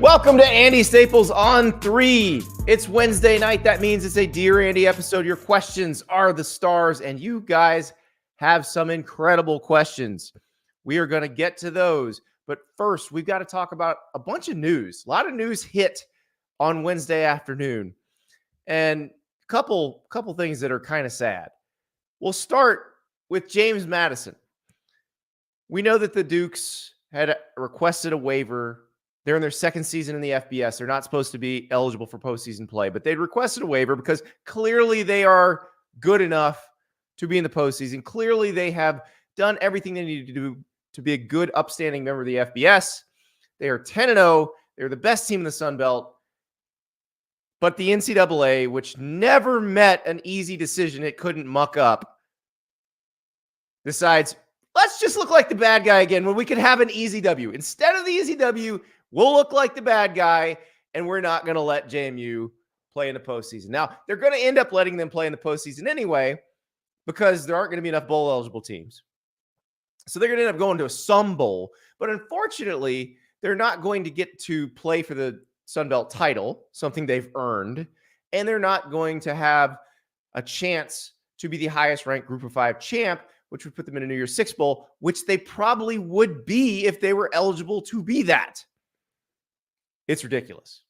Welcome to Andy Staples on 3. It's Wednesday night. That means it's a Dear Andy episode. Your questions are the stars, and you guys have some incredible questions. We are going to get to those. But first, we've got to talk about a bunch of news. A lot of news hit on Wednesday afternoon. And a couple things that are kind of sad. We'll start with James Madison. We know that the Dukes had requested a waiver. They're in their second season in the FBS. They're not supposed to be eligible for postseason play, but they'd requested a waiver because clearly they are good enough to be in the postseason. Clearly they have done everything they need to do to be a good, upstanding member of the FBS. They are 10-0. They're the best team in the Sun Belt. But the NCAA, which never met an easy decision it couldn't muck up, decides, let's just look like the bad guy again when we could have an easy W. Instead of the easy W, we'll look like the bad guy, and we're not going to let JMU play in the postseason. Now, they're going to end up letting them play in the postseason anyway because there aren't going to be enough bowl-eligible teams. So they're going to end up going to a Sun Bowl. But unfortunately, they're not going to get to play for the Sun Belt title, something they've earned, and they're not going to have a chance to be the highest-ranked Group of 5 champ, which would put them in a New Year's Six Bowl, which they probably would be if they were eligible to be that. It's ridiculous.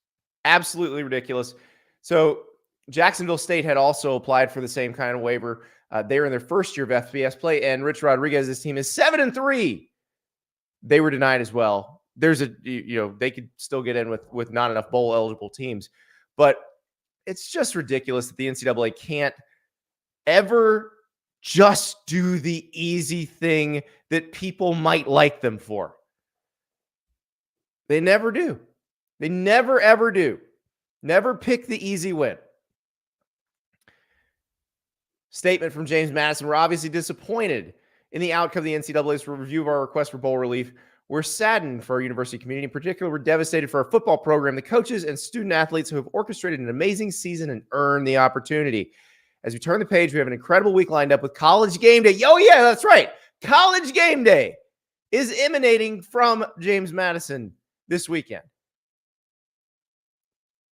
Absolutely ridiculous. So Jacksonville State had also applied for the same kind of waiver. They were in their first year of FBS play, and Rich Rodriguez's team is 7-3. They were denied as well. There's they could still get in with not enough bowl eligible teams, but it's just ridiculous that the NCAA can't ever just do the easy thing that people might like them for. They never do. They never, ever do. Never pick the easy win. Statement from James Madison. We're obviously disappointed in the outcome of the NCAA's review of our request for bowl relief. We're saddened for our university community. In particular, we're devastated for our football program, the coaches and student athletes who have orchestrated an amazing season and earned the opportunity. As we turn the page, we have an incredible week lined up with College Game Day. Oh, yeah, that's right. College Game Day is emanating from James Madison this weekend.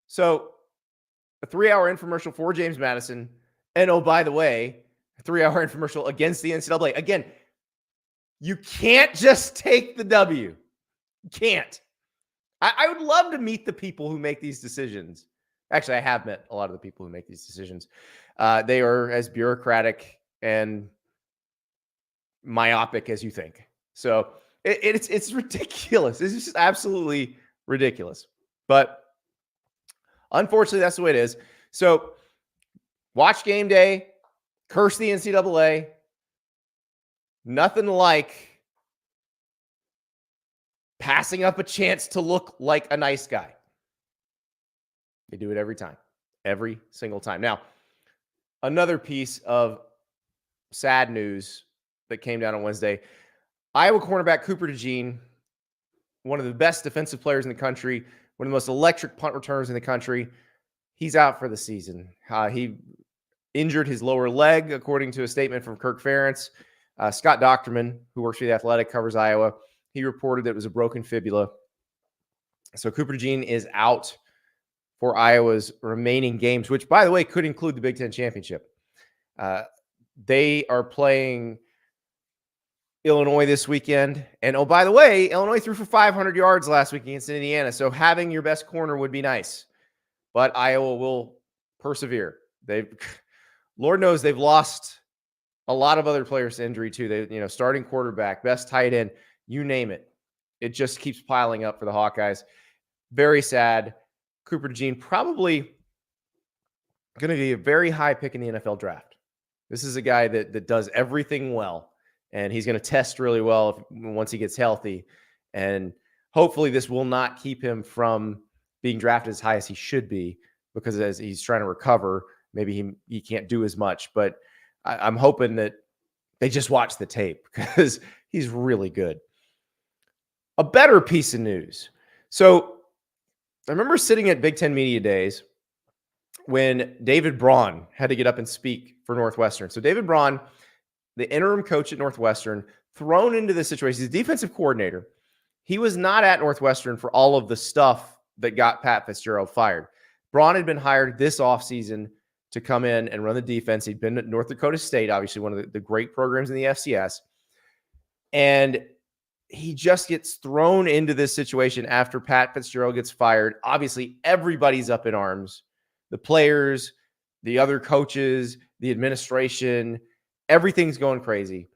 So a 3-hour infomercial for James Madison. And oh, by the way, a 3-hour infomercial against the NCAA. Again, you can't just take the W. You can't. I would love to meet the people who make these decisions. Actually, I have met a lot of the people who make these decisions. They are as bureaucratic and myopic as you think. So it's ridiculous. It's just absolutely ridiculous. But unfortunately, that's the way it is. So watch game day, curse the NCAA. Nothing like passing up a chance to look like a nice guy. They do it every time, every single time. Now, another piece of sad news that came down on Wednesday, Iowa cornerback Cooper DeJean, one of the best defensive players in the country, one of the most electric punt returners in the country, he's out for the season. He injured his lower leg, according to a statement from Kirk Ferentz. Scott Docterman, who works for The Athletic, covers Iowa. He reported that it was a broken fibula. So Cooper DeJean is out for Iowa's remaining games, which, by the way, could include the Big Ten Championship. They are playing Illinois this weekend. And, oh, by the way, Illinois threw for 500 yards last week against Indiana. So having your best corner would be nice. But Iowa will persevere. Lord knows they've lost a lot of other players to injury too. They, starting quarterback, best tight end, you name it. It just keeps piling up for the Hawkeyes. Very sad. Cooper DeJean probably going to be a very high pick in the NFL draft. This is a guy that does everything well, and he's going to test really well once he gets healthy. And hopefully this will not keep him from being drafted as high as he should be, because as he's trying to recover, maybe he can't do as much. But I'm hoping that they just watch the tape because he's really good. A better piece of news. So I remember sitting at Big Ten Media Days when David Braun had to get up and speak for Northwestern. So David Braun, the interim coach at Northwestern, thrown into this situation. He's a defensive coordinator. He was not at Northwestern for all of the stuff that got Pat Fitzgerald fired. Braun had been hired this offseason to come in and run the defense. He'd been at North Dakota State, obviously one of the great programs in the FCS. And he just gets thrown into this situation after Pat Fitzgerald gets fired. Obviously, everybody's up in arms. The players, the other coaches, the administration, everything's going crazy.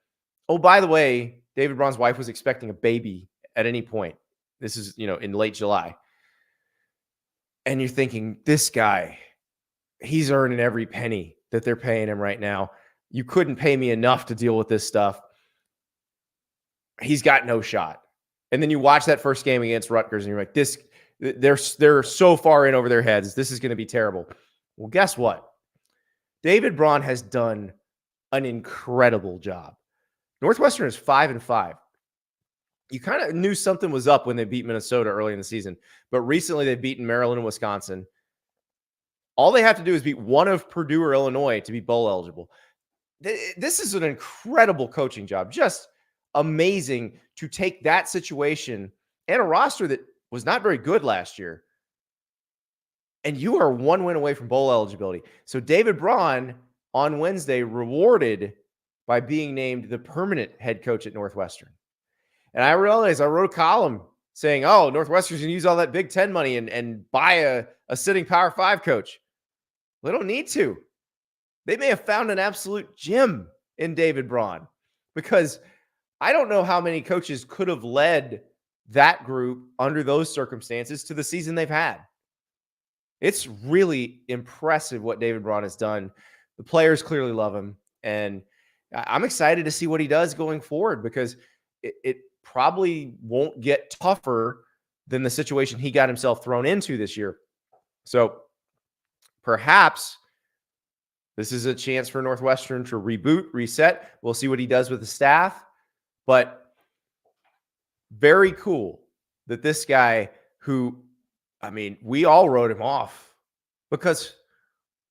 Oh, by the way, David Braun's wife was expecting a baby at any point. This is, in late July. And you're thinking, this guy, he's earning every penny that they're paying him right now. You couldn't pay me enough to deal with this stuff. He's got no shot. And then you watch that first game against Rutgers and you're like, they're so far in over their heads. This is going to be terrible. Well, guess what? David Braun has done an incredible job. Northwestern is 5-5. You kind of knew something was up when they beat Minnesota early in the season, but recently they've beaten Maryland and Wisconsin. All they have to do is beat one of Purdue or Illinois to be bowl eligible. This is an incredible coaching job. Just amazing to take that situation and a roster that was not very good last year, and you are one win away from bowl eligibility. So David Braun on Wednesday rewarded by being named the permanent head coach at Northwestern. And I realized I wrote a column saying, oh, Northwestern's going to use all that Big Ten money and buy a sitting Power 5 coach. Well, they don't need to. They may have found an absolute gem in David Braun, because I don't know how many coaches could have led that group under those circumstances to the season they've had. It's really impressive what David Braun has done. The players clearly love him, and I'm excited to see what he does going forward, because it probably won't get tougher than the situation he got himself thrown into this year. So perhaps this is a chance for Northwestern to reboot, reset. We'll see what he does with the staff, but very cool that this guy who, we all wrote him off, because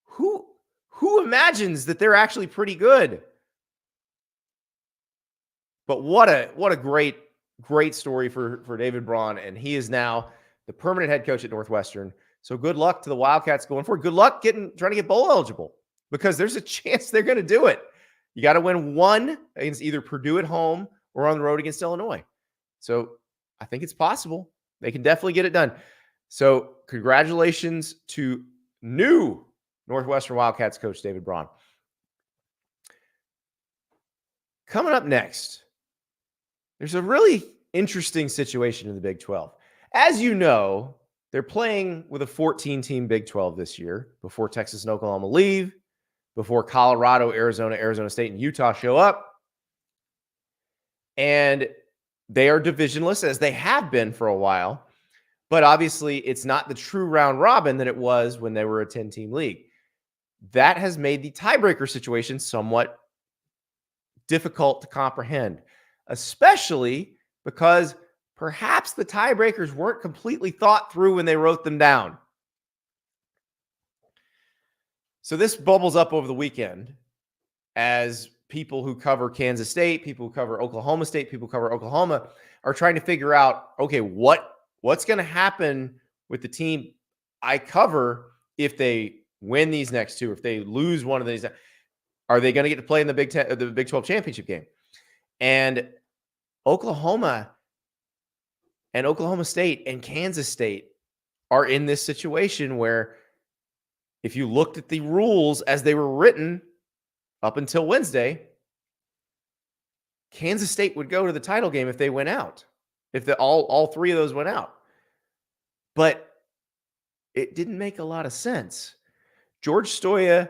who imagines that they're actually pretty good? But what a great story for David Braun, and he is now the permanent head coach at Northwestern. So good luck to the Wildcats going forward. Good luck trying to get bowl eligible, because there's a chance they're going to do it. You got to win one against either Purdue at home or on the road against Illinois. So I think it's possible. They can definitely get it done. So congratulations to new Northwestern Wildcats coach David Braun. Coming up next, there's a really interesting situation in the Big 12. As you know, they're playing with a 14-team Big 12 this year, before Texas and Oklahoma leave, before Colorado, Arizona State, and Utah show up. And they are divisionless, as they have been for a while. But obviously, it's not the true round robin that it was when they were a 10-team league. That has made the tiebreaker situation somewhat difficult to comprehend, especially because perhaps the tiebreakers weren't completely thought through when they wrote them down. So this bubbles up over the weekend as people who cover Kansas State, people who cover Oklahoma State, people who cover Oklahoma are trying to figure out, okay, what's going to happen with the team I cover if they win these next two, if they lose one of these? Are they going to get to play in the Big 12 championship game? And Oklahoma and Oklahoma State and Kansas State are in this situation where, if you looked at the rules as they were written up until Wednesday, Kansas State would go to the title game if they went out, if all three of those went out. But it didn't make a lot of sense. George Stoia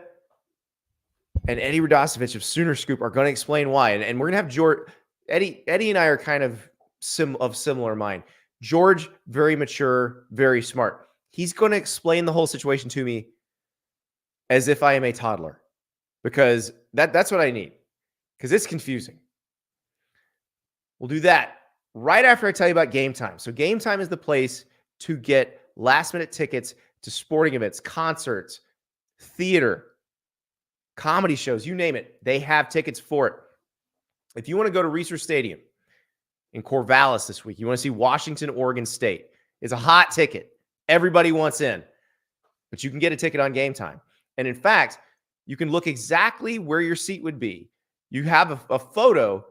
and Eddie Radosevich of Sooner Scoop are going to explain why. And we're going to have Eddie and I are kind of similar mind. George, very mature, very smart. He's going to explain the whole situation to me as if I am a toddler, because that's what I need, because it's confusing. We'll do that right after I tell you about Game Time. So Game Time is the place to get last-minute tickets to sporting events, concerts, theater, comedy shows, you name it. They have tickets for it. If you want to go to Research Stadium in Corvallis this week, you want to see Washington, Oregon State, it's a hot ticket. Everybody wants in, but you can get a ticket on Game Time. And in fact, you can look exactly where your seat would be. You have a photo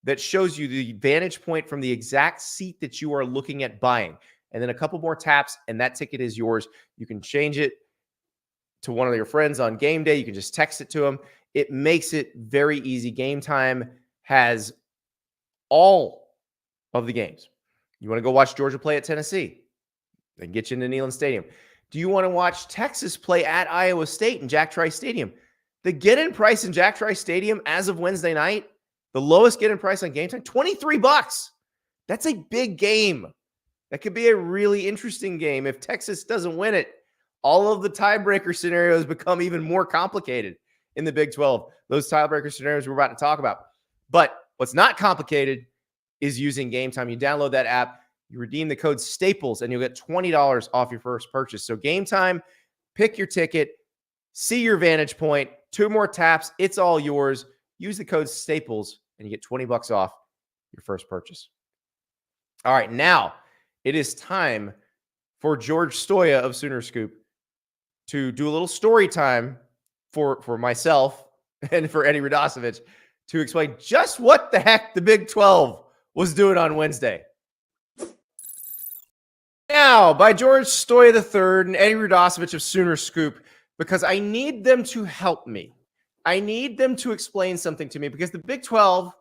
that shows you the vantage point from the exact seat that you are looking at buying. And then a couple more taps, and that ticket is yours. You can change it to one of your friends on game day. You can just text it to them. It makes it very easy. Game Time has all of the games. You want to go watch Georgia play at Tennessee? They can get you into Neyland Stadium. Do you want to watch Texas play at Iowa State in Jack Trice Stadium? The get-in price in Jack Trice Stadium as of Wednesday night, the lowest get-in price on Game Time, $23. That's a big game. That could be a really interesting game. If Texas doesn't win it, all of the tiebreaker scenarios become even more complicated in the Big 12. Those tiebreaker scenarios we're about to talk about. But what's not complicated is using Game Time. You download that app, you redeem the code STAPLES, and you'll get $20 off your first purchase. So Game Time, pick your ticket, see your vantage point, 2 more taps, it's all yours. Use the code STAPLES, and you get $20 off your first purchase. All right, now it is time for George Stoia of Sooner Scoop to do a little story time for myself and for Eddie Radosevich to explain just what the heck the Big 12 was doing on Wednesday. Now, by George Stoia III and Eddie Radosevich of Sooner Scoop, because I need them to help me. I need them to explain something to me because the Big 12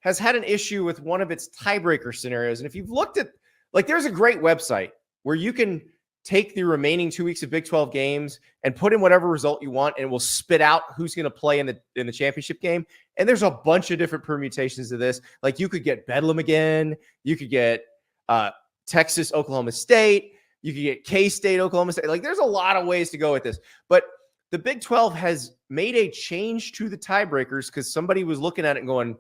has had an issue with one of its tiebreaker scenarios. And if you've looked at, there's a great website where you can take the remaining 2 weeks of Big 12 games and put in whatever result you want, and it will spit out who's going to play in the championship game. And there's a bunch of different permutations of this. Like you could get Bedlam again. You could get Texas, Oklahoma State. You could get K-State, Oklahoma State. There's a lot of ways to go with this. But the Big 12 has made a change to the tiebreakers because somebody was looking at it and going,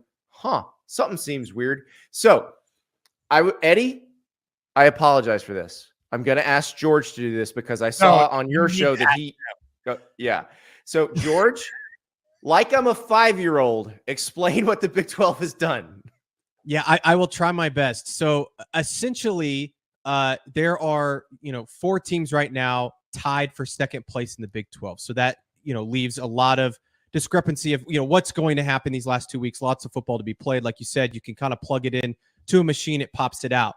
something seems weird. So, Eddie, I apologize for this. I'm going to ask George to do this because I saw on your show that he So, George, like I'm a 5-year-old, explain what the Big 12 has done. Yeah, I will try my best. So, essentially, there are, 4 teams right now tied for second place in the Big 12. So that, leaves a lot of discrepancy of, what's going to happen these last 2 weeks. Lots of football to be played. Like you said, you can kind of plug it in to a machine. It pops it out.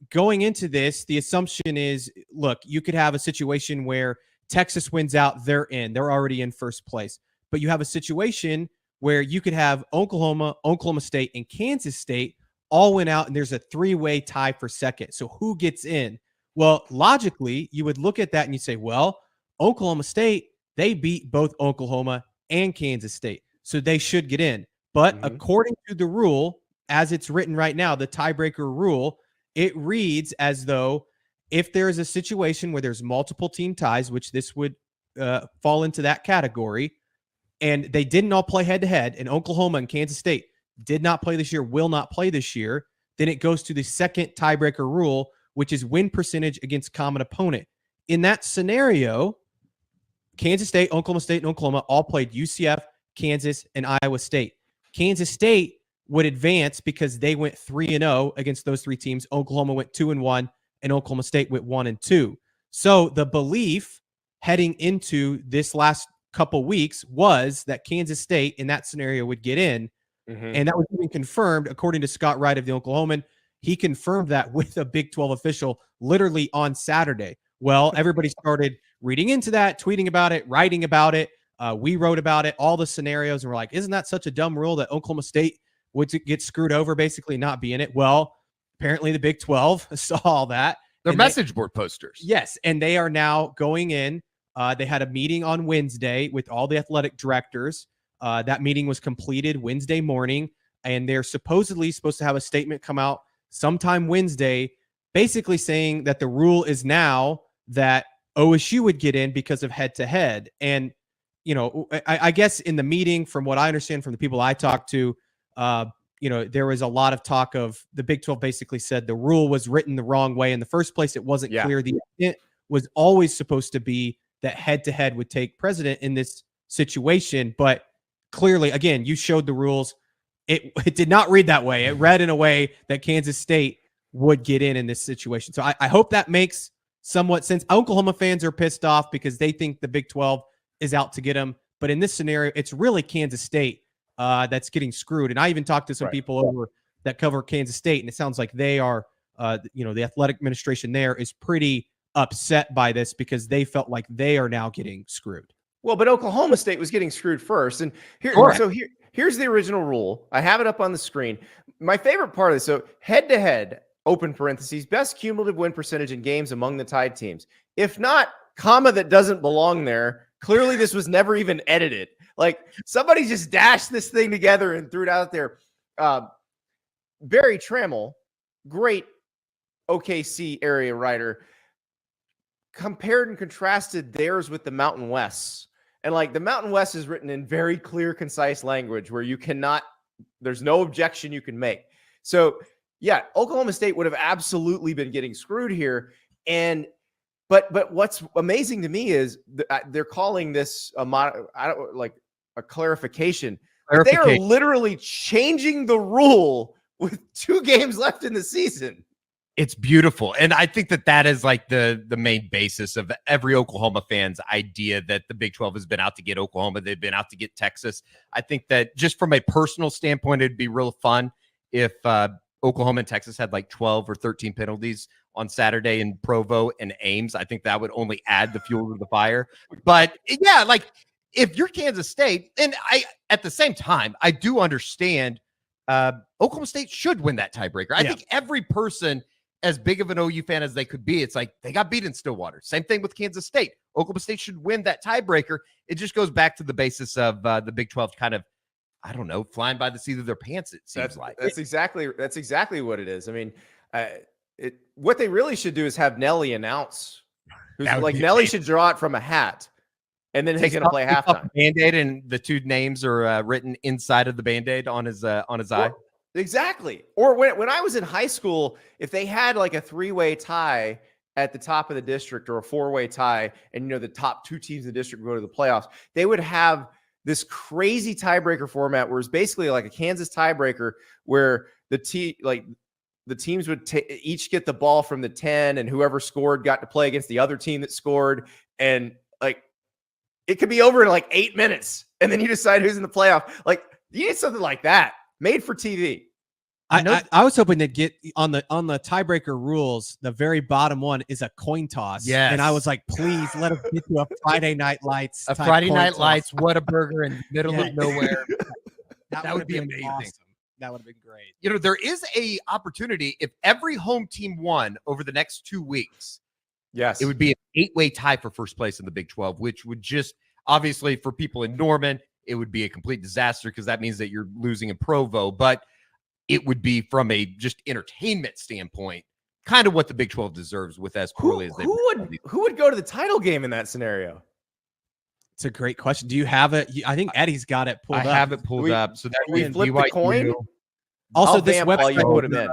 Going into this, the assumption is, look, you could have a situation where Texas wins out, they're in. They're already in first place. But you have a situation where you could have Oklahoma, Oklahoma State, and Kansas State all win out, and there's a 3-way tie for second. So who gets in? Well, logically, you would look at that and you say, well, Oklahoma State, they beat both Oklahoma and Kansas State, so they should get in. But according to the rule, as it's written right now, the tiebreaker rule, it reads as though if there is a situation where there's multiple team ties, which this would fall into that category, and they didn't all play head-to-head, and Oklahoma and Kansas State did not play this year, will not play this year, then it goes to the second tiebreaker rule, which is win percentage against common opponent. In that scenario, Kansas State, Oklahoma State, and Oklahoma all played UCF, Kansas, and Iowa State. Kansas State would advance because they went 3-0 against those 3 teams. Oklahoma went 2-1, and Oklahoma State went 1-2. So the belief heading into this last couple weeks was that Kansas State in that scenario would get in. And that was even confirmed according to Scott Wright of the Oklahoman. He confirmed that with a Big 12 official literally on Saturday. Well, everybody started reading into that, tweeting about it, writing about it. We wrote about it, all the scenarios, and we're like, isn't that such a dumb rule that Oklahoma State would get screwed over, basically not be in it? Well, apparently the Big 12 saw all that. They're message board posters. Yes, and they are now going in. They had a meeting on Wednesday with all the athletic directors. That meeting was completed Wednesday morning, and they're supposedly supposed to have a statement come out sometime Wednesday, basically saying that the rule is now that OSU would get in because of head-to-head. And, I guess in the meeting, from what I understand from the people I talked to, there was a lot of talk of the Big 12 basically said the rule was written the wrong way. In the first place, it wasn't clear. The intent was always supposed to be that head-to-head would take precedent in this situation, but clearly, again, you showed the rules. It did not read that way. It read in a way that Kansas State would get in this situation. So I hope that makes somewhat sense. Oklahoma fans are pissed off because they think the Big 12 is out to get them. But in this scenario, it's really Kansas State that's getting screwed. And I even talked to some people over that cover Kansas State, and it sounds like they are, the athletic administration there is pretty upset by this because they felt like they are now getting screwed. Well, but Oklahoma State was getting screwed first. And here's the original rule. I have it up on the screen. My favorite part of this, so head-to-head, open parentheses, best cumulative win percentage in games among the tied teams. If not, comma that doesn't belong there, clearly this was never even edited. Like, somebody just dashed this thing together and threw it out there. Barry Trammell, great OKC area writer, compared and contrasted theirs with the Mountain West's. And like the Mountain West is written in very clear, concise language where you cannot, there's no objection you can make. So yeah, Oklahoma State would have absolutely been getting screwed here. And, but what's amazing to me is they're calling this a clarification. They are literally changing the rule with 2 games left in the season. It's beautiful. And I think that is like the main basis of every Oklahoma fan's idea that the Big 12 has been out to get Oklahoma. They've been out to get Texas. I think that just from a personal standpoint, it'd be real fun if Oklahoma and Texas had like 12 or 13 penalties on Saturday in Provo and Ames. I think that would only add the fuel to the fire. But yeah, like if you're Kansas State, and at the same time, I do understand Oklahoma State should win that tiebreaker. I think every person, as big of an OU fan as they could be, it's like they got beat in Stillwater. Same thing with Kansas State. Oklahoma State should win that tiebreaker. It just goes back to the basis of the Big 12 kind of, I don't know, flying by the seat of their pants, it seems like. That's exactly what it is. I mean, what they really should do is have Nelly announce. Nelly should draw it from a hat, and then he's going to play halftime. Band-Aid, and the 2 names are written inside of the Band-Aid on his eye. Exactly. Or when I was in high school, if they had like a 3-way tie at the top of the district or a 4-way tie, and the top 2 teams in the district go to the playoffs, they would have this crazy tiebreaker format where it's basically like a Kansas tiebreaker where the teams would each get the ball from the 10, and whoever scored got to play against the other team that scored, and like it could be over in like 8 minutes, and then you decide who's in the playoff. Like, you need something like that made for TV. I was hoping to get on the tiebreaker rules. The very bottom one is a coin toss. Yes. And I was like, please let us get to a Friday Night Lights. A Friday Night Lights, Whataburger in the middle of nowhere. That would be amazing. Awesome. That would have been great. There is a opportunity if every home team won over the next 2 weeks. Yes. It would be an 8-way tie for first place in the Big 12, which would just, obviously for people in Norman, it would be a complete disaster because that means that you're losing in Provo. But it would be, from a just entertainment standpoint, kind of what the Big 12 deserves with as poorly as they. Who would go to the title game in that scenario? It's a great question. Do you have it? I think Eddie's got it pulled up. I have it pulled up. So that we flip the coin. Also, this website, you put them in.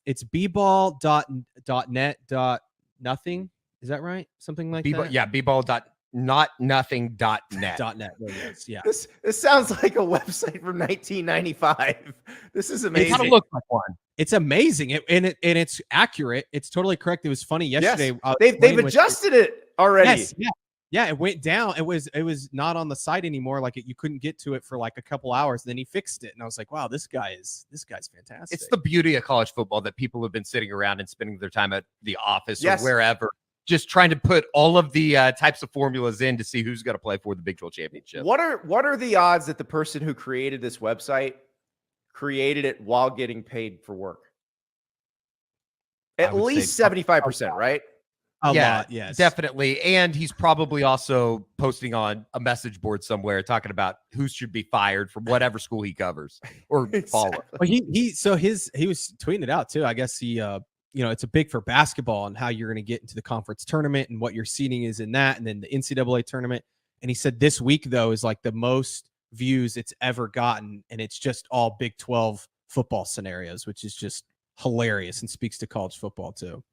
It's bball.net.nothing. Is that right? Something like that? Yeah, bball.notnothing.net. .net. There it is. Yeah. This sounds like a website from 1995. This is amazing. It kind of looks like one. It's amazing. And it's accurate. It's totally correct. It was funny yesterday. Yes. They've adjusted it already. Yes. Yeah. Yeah, it went down. It was not on the site anymore. Like you couldn't get to it for like a couple hours. Then he fixed it, and I was like, "Wow, this guy's fantastic." It's the beauty of college football that people have been sitting around and spending their time at the office or wherever, just trying to put all of the types of formulas in to see who's going to play for the Big 12 championship. What are the odds that the person who created this website created it while getting paid for work? At least 75%, right? A lot, yes. Definitely. And he's probably also posting on a message board somewhere talking about who should be fired from whatever school he covers or follow. Well, he was tweeting it out too. I guess he it's a big for basketball and how you're going to get into the conference tournament and what your seeding is in that, and then the NCAA tournament. And he said this week though is like the most views it's ever gotten, and it's just all Big 12 football scenarios, which is just hilarious and speaks to college football too.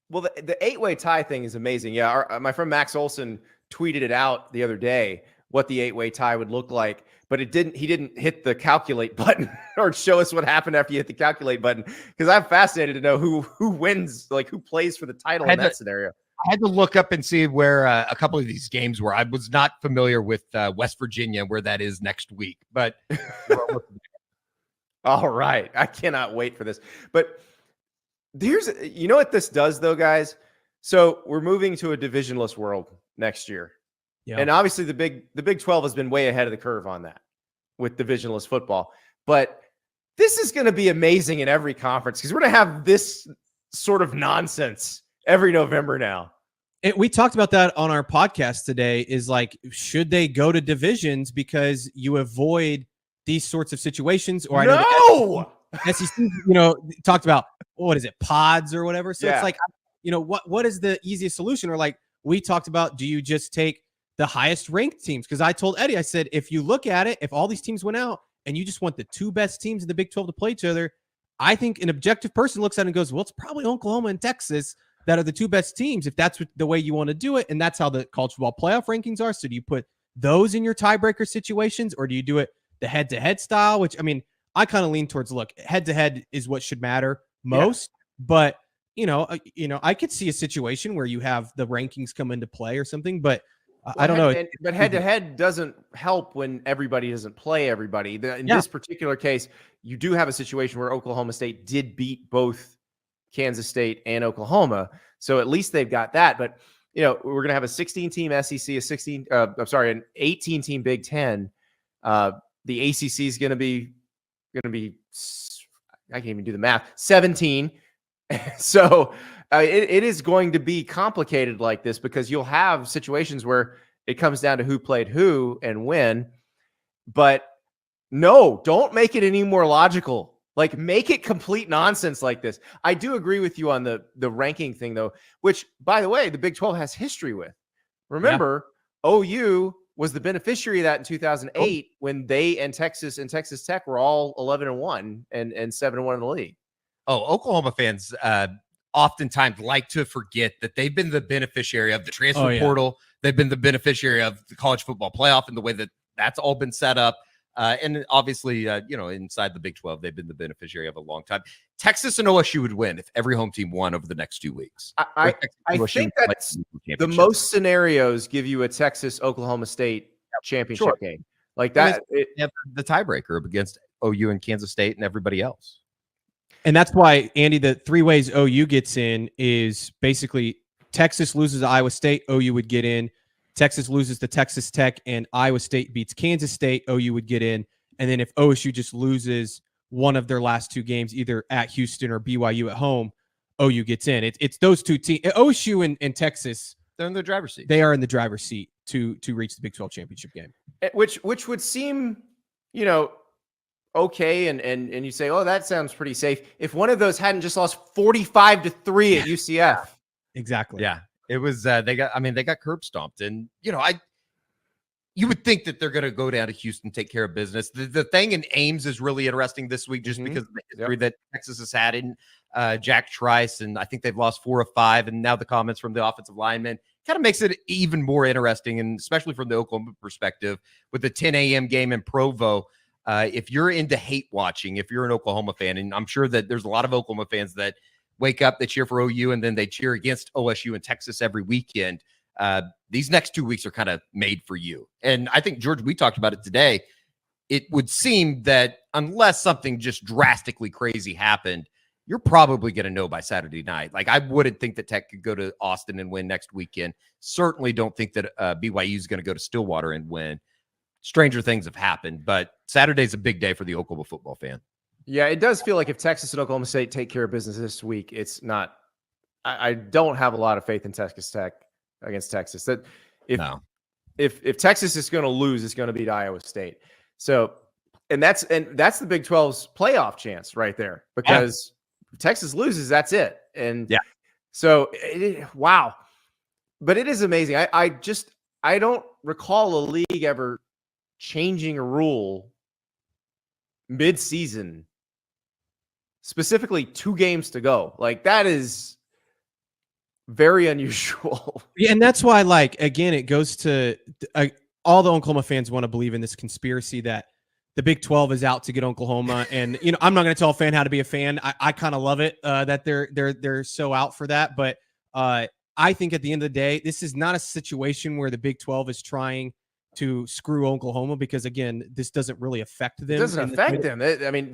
Well, the 8-way tie thing is amazing. Yeah, my friend Max Olson tweeted it out the other day, what the 8-way tie would look like, but he didn't hit the calculate button or show us what happened after you hit the calculate button, because I'm fascinated to know who wins, like who plays for the title in that scenario. had to look up and see where a couple of these games were. I was not familiar with West Virginia, where that is next week, but all right. I cannot wait for this. But you know what this does though, guys? So we're moving to a divisionless world next year. Yeah. And obviously the Big 12 has been way ahead of the curve on that with divisionless football. But this is going to be amazing in every conference because we're going to have this sort of nonsense every November now. We talked about that on our podcast today, is like, should they go to divisions because you avoid these sorts of situations? Or no! SEC, talked about, what is it, pods or whatever. So it's like, what is the easiest solution? Or like we talked about, do you just take the highest ranked teams? Because I told Eddie, I said, if you look at it, if all these teams went out and you just want the two best teams in the Big 12 to play each other, I think an objective person looks at it and goes, well, it's probably Oklahoma and Texas that are the two best teams, if that's the way you want to do it. And that's how the college football playoff rankings are. So do you put those in your tiebreaker situations, or do you do it the head-to-head style? Which, I mean, I kind of lean towards, look, head-to-head is what should matter most. Yeah. But, I could see a situation where you have the rankings come into play or something, but I don't know. But head-to-head doesn't help when everybody doesn't play everybody. In this particular case, you do have a situation where Oklahoma State did beat both Kansas State and Oklahoma. So at least they've got that. But, we're going to have a 16-team SEC, an 18-team Big Ten. The ACC is going to be, I can't even do the math, 17. So it is going to be complicated like this because you'll have situations where it comes down to who played who and when. But no, don't make it any more logical. Like, make it complete nonsense like this. I do agree with you on the ranking thing, though, which, by the way, the Big 12 has history with. Remember, OU was the beneficiary of that in 2008 when they and Texas Tech were all 11-1 and 7-1 in the league. Oh, Oklahoma fans oftentimes like to forget that they've been the beneficiary of the transfer portal. They've been the beneficiary of the college football playoff and the way that that's all been set up. And obviously, inside the Big 12, they've been the beneficiary of a long time. Texas and OSU would win if every home team won over the next 2 weeks. I think that's the most scenarios give you a Texas-Oklahoma State championship game. Like that. The tiebreaker against OU and Kansas State and everybody else. And that's why, Andy, the three ways OU gets in is basically Texas loses to Iowa State, OU would get in. Texas loses to Texas Tech and Iowa State beats Kansas State, OU would get in. And then if OSU just loses one of their last two games, either at Houston or BYU at home, OU gets in. It's those two teams. OSU and Texas, they're in the driver's seat. They are in the driver's seat to reach the Big 12 championship game. Which would seem, okay. And you say, oh, that sounds pretty safe. If one of those hadn't just lost 45-3 at UCF. Exactly. Yeah. It was they got curb stomped, and you would think that they're going to go down to Houston, take care of business. The thing in Ames is really interesting this week, just because of the history that Texas has had in Jack Trice, and I think they've lost 4 of 5, and now the comments from the offensive linemen kind of makes it even more interesting, and especially from the Oklahoma perspective with the 10 a.m. game in Provo. If you're into hate watching, if you're an Oklahoma fan, and I'm sure that there's a lot of Oklahoma fans that wake up, they cheer for OU, and then they cheer against OSU and Texas every weekend. These next 2 weeks are kind of made for you. And I think, George, we talked about it today. It would seem that unless something just drastically crazy happened, you're probably going to know by Saturday night. Like, I wouldn't think that Tech could go to Austin and win next weekend. Certainly don't think that BYU is going to go to Stillwater and win. Stranger things have happened, but Saturday's a big day for the Oklahoma football fan. Yeah, it does feel like if Texas and Oklahoma State take care of business this week, it's not. I don't have a lot of faith in Texas Tech against Texas. That if Texas is going to lose, it's going to beat Iowa State. So, and that's the Big 12's playoff chance right there, because if Texas loses, that's it. And so wow, but it is amazing. I don't recall a league ever changing a rule mid-season, specifically 2 games to go. Like, that is very unusual. Yeah, and that's why, like, again, it goes to all the Oklahoma fans want to believe in this conspiracy that the Big 12 is out to get Oklahoma. And, I'm not going to tell a fan how to be a fan. I kind of love it that they're so out for that. But I think at the end of the day, this is not a situation where the Big 12 is trying to screw Oklahoma because, again, this doesn't really affect them. It doesn't affect them. I mean,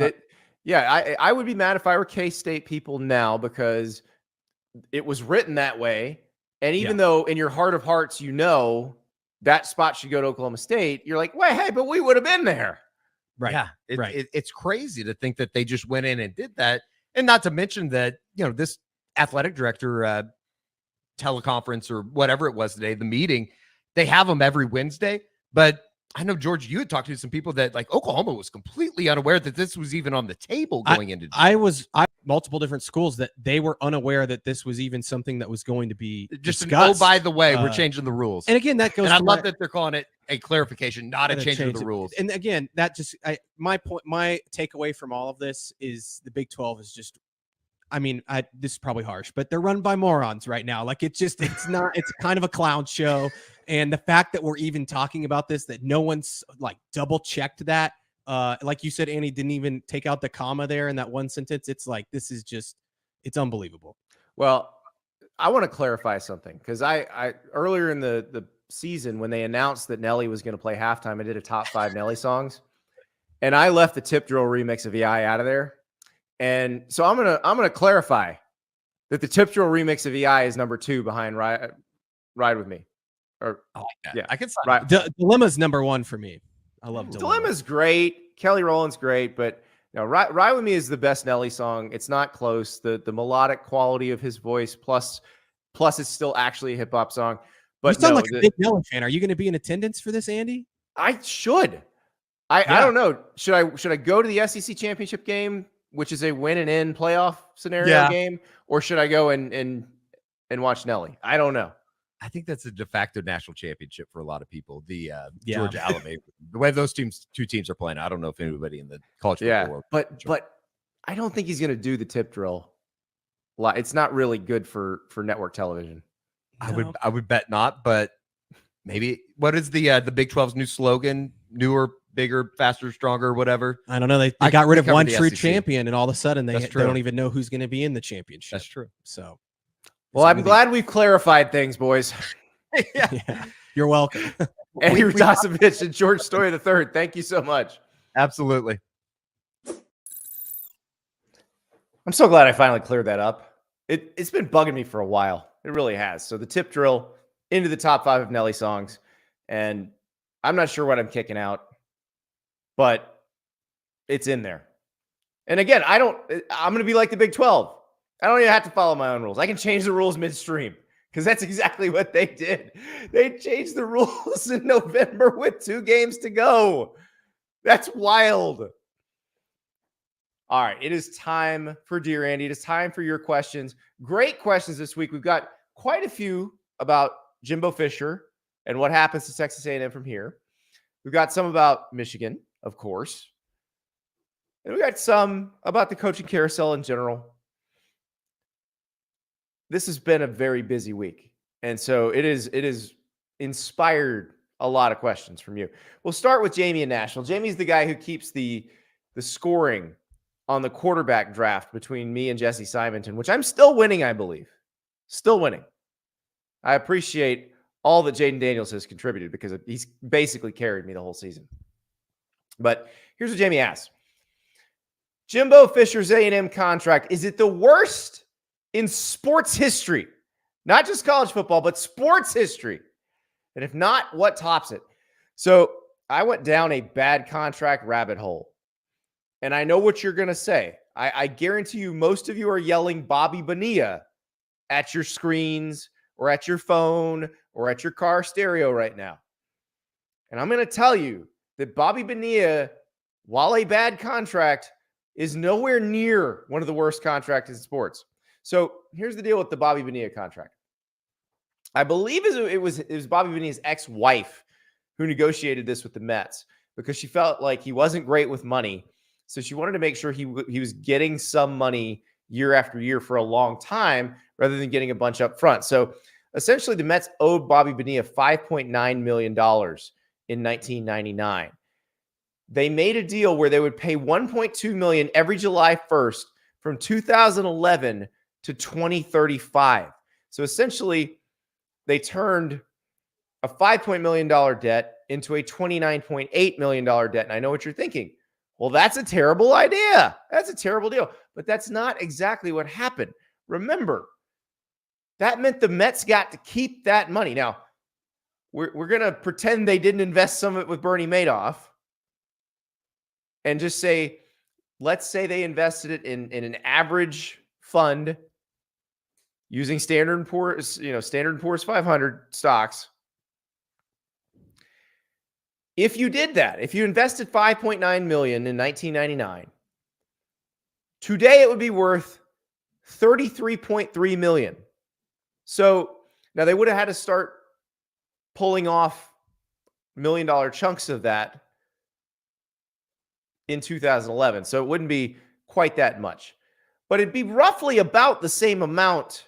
I would be mad if I were K-State people now because it was written that way. And even though in your heart of hearts, that spot should go to Oklahoma State, you're like, well, hey, but we would have been there. Right. Yeah. Right. It's crazy to think that they just went in and did that. And not to mention that, this athletic director teleconference or whatever it was today, the meeting, they have them every Wednesday. But I know, George, you had talked to some people that like Oklahoma was completely unaware that this was even on the table going into. I multiple different schools that they were unaware that this was even something that was going to be just discussed. by the way, we're changing the rules. And again, that goes. And I love that they're calling it a clarification, not a change of the rules. And again, that just my takeaway from all of this is the Big 12 is just. I mean, this is probably harsh, but they're run by morons right now. Like it's kind of a clown show. And the fact that we're even talking about this, that no one's like double checked that, like you said, Annie didn't even take out the comma there in that one sentence. It's like, it's unbelievable. Well, I want to clarify something because I earlier in the season when they announced that Nelly was going to play halftime, I did a top 5 Nelly songs, and I left the Tip Drill remix of EI out of there. And so I'm gonna clarify that the Tip Drill remix of EI is number 2 behind Ride With Me. Or I can right. Dilemma's number 1 for me. I love Dilemma's great. Kelly Rowland's great, but Ride With Me is the best Nelly song. It's not close. The melodic quality of his voice plus it's still actually a hip hop song. But you sound like a big Nelly fan. Are you going to be in attendance for this, Andy? I should. I don't know. Should I go to the SEC championship game, which is a win and in playoff scenario game, or should I go and watch Nelly? I don't know. I think that's a de facto national championship for a lot of people. The Georgia Alabama, the way those two teams are playing, I don't know if anybody in the college football world. But I don't think he's going to do the Tip Drill. It's not really good for network television. No. I would bet not, but maybe. What is the Big 12's new slogan? Newer, bigger, faster, stronger, whatever. I don't know. They got rid of one true SEC. champion, and all of a sudden they don't even know who's going to be in the championship. That's true. So, well, I'm glad we've clarified things, boys. Yeah. You're welcome. Andy Radosevich and George Stoia III. Thank you so much. Absolutely. I'm so glad I finally cleared that up. It's been bugging me for a while. It really has. So the Tip Drill into the top 5 of Nelly songs, and I'm not sure what I'm kicking out, but it's in there. And again, I'm going to be like the Big 12. I don't even have to follow my own rules. I can change the rules midstream because that's exactly what they did. They changed the rules in November with 2 games to go. That's wild. All right, it is time for Dear Andy. It is time for your questions. Great questions this week. We've got quite a few about Jimbo Fisher and what happens to Texas A&M from here. We've got some about Michigan, of course. And we got some about the coaching carousel in general. This has been a very busy week. And so it is inspired a lot of questions from you. We'll start with Jamie in Nashville. Jamie's the guy who keeps the scoring on the quarterback draft between me and Jesse Simonton, which I'm still winning, I believe. Still winning. I appreciate all that Jaden Daniels has contributed because he's basically carried me the whole season. But here's what Jamie asks. Jimbo Fisher's A&M contract, is it the worst in sports history? Not just college football, but sports history. And if not, what tops it? So I went down a bad contract rabbit hole. And I know what you're going to say. I guarantee you most of you are yelling Bobby Bonilla at your screens or at your phone or at your car stereo right now. And I'm going to tell you that Bobby Bonilla, while a bad contract, is nowhere near one of the worst contracts in sports. So here's the deal with the Bobby Bonilla contract. I believe it was Bobby Bonilla's ex-wife who negotiated this with the Mets because she felt like he wasn't great with money. So she wanted to make sure he was getting some money year after year for a long time rather than getting a bunch up front. So essentially the Mets owed Bobby Bonilla $5.9 million in 1999. They made a deal where they would pay $1.2 million every July 1st from 2011 to 2035. So essentially, they turned a $5 million debt into a $29.8 million debt. And I know what you're thinking. Well, that's a terrible idea. That's a terrible deal. But that's not exactly what happened. Remember, that meant the Mets got to keep that money. Now, we're going to pretend they didn't invest some of it with Bernie Madoff and just say, let's say they invested it in an average fund using Standard & Poor's, Standard & Poor's 500 stocks. If you did that, if you invested $5.9 million in 1999, today it would be worth $33.3 million. So now they would have had to start pulling off $1 million chunks of that in 2011. So it wouldn't be quite that much, but it'd be roughly about the same amount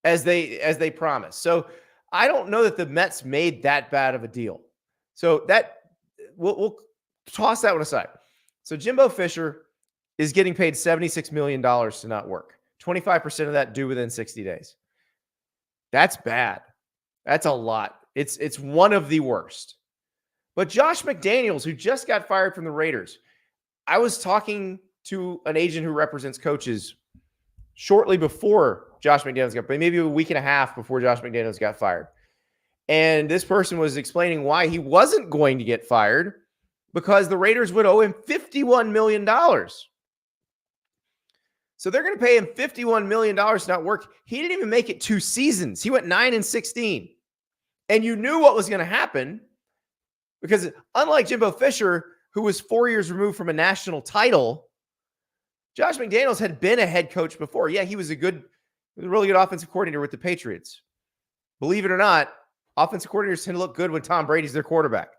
as they promised. So I don't know that the Mets made that bad of a deal. So that we'll toss that one aside. So Jimbo Fisher is getting paid $76 million to not work. 25% of that due within 60 days. That's bad. That's a lot. It's one of the worst. But Josh McDaniels, who just got fired from the Raiders, I was talking to an agent who represents coaches shortly before Josh McDaniels got, maybe a week and a half before Josh McDaniels got fired. And this person was explaining why he wasn't going to get fired, because the Raiders would owe him $51 million. So they're going to pay him $51 million to not work. He didn't even make it 2 seasons. He went 9-16. And you knew what was going to happen, because unlike Jimbo Fisher, who was 4 years removed from a national title, Josh McDaniels had been a head coach before. Yeah, he was a really good offensive coordinator with the Patriots. Believe it or not, offensive coordinators tend to look good when Tom Brady's their quarterback.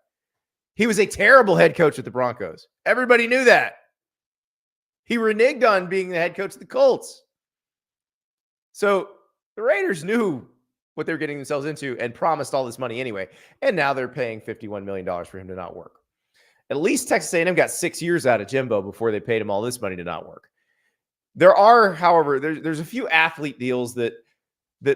He was a terrible head coach with the Broncos. Everybody knew that. He reneged on being the head coach of the Colts. So the Raiders knew what they were getting themselves into and promised all this money anyway. And now they're paying $51 million for him to not work. At least Texas A&M got 6 years out of Jimbo before they paid him all this money to not work. There are, however, there's a few athlete deals that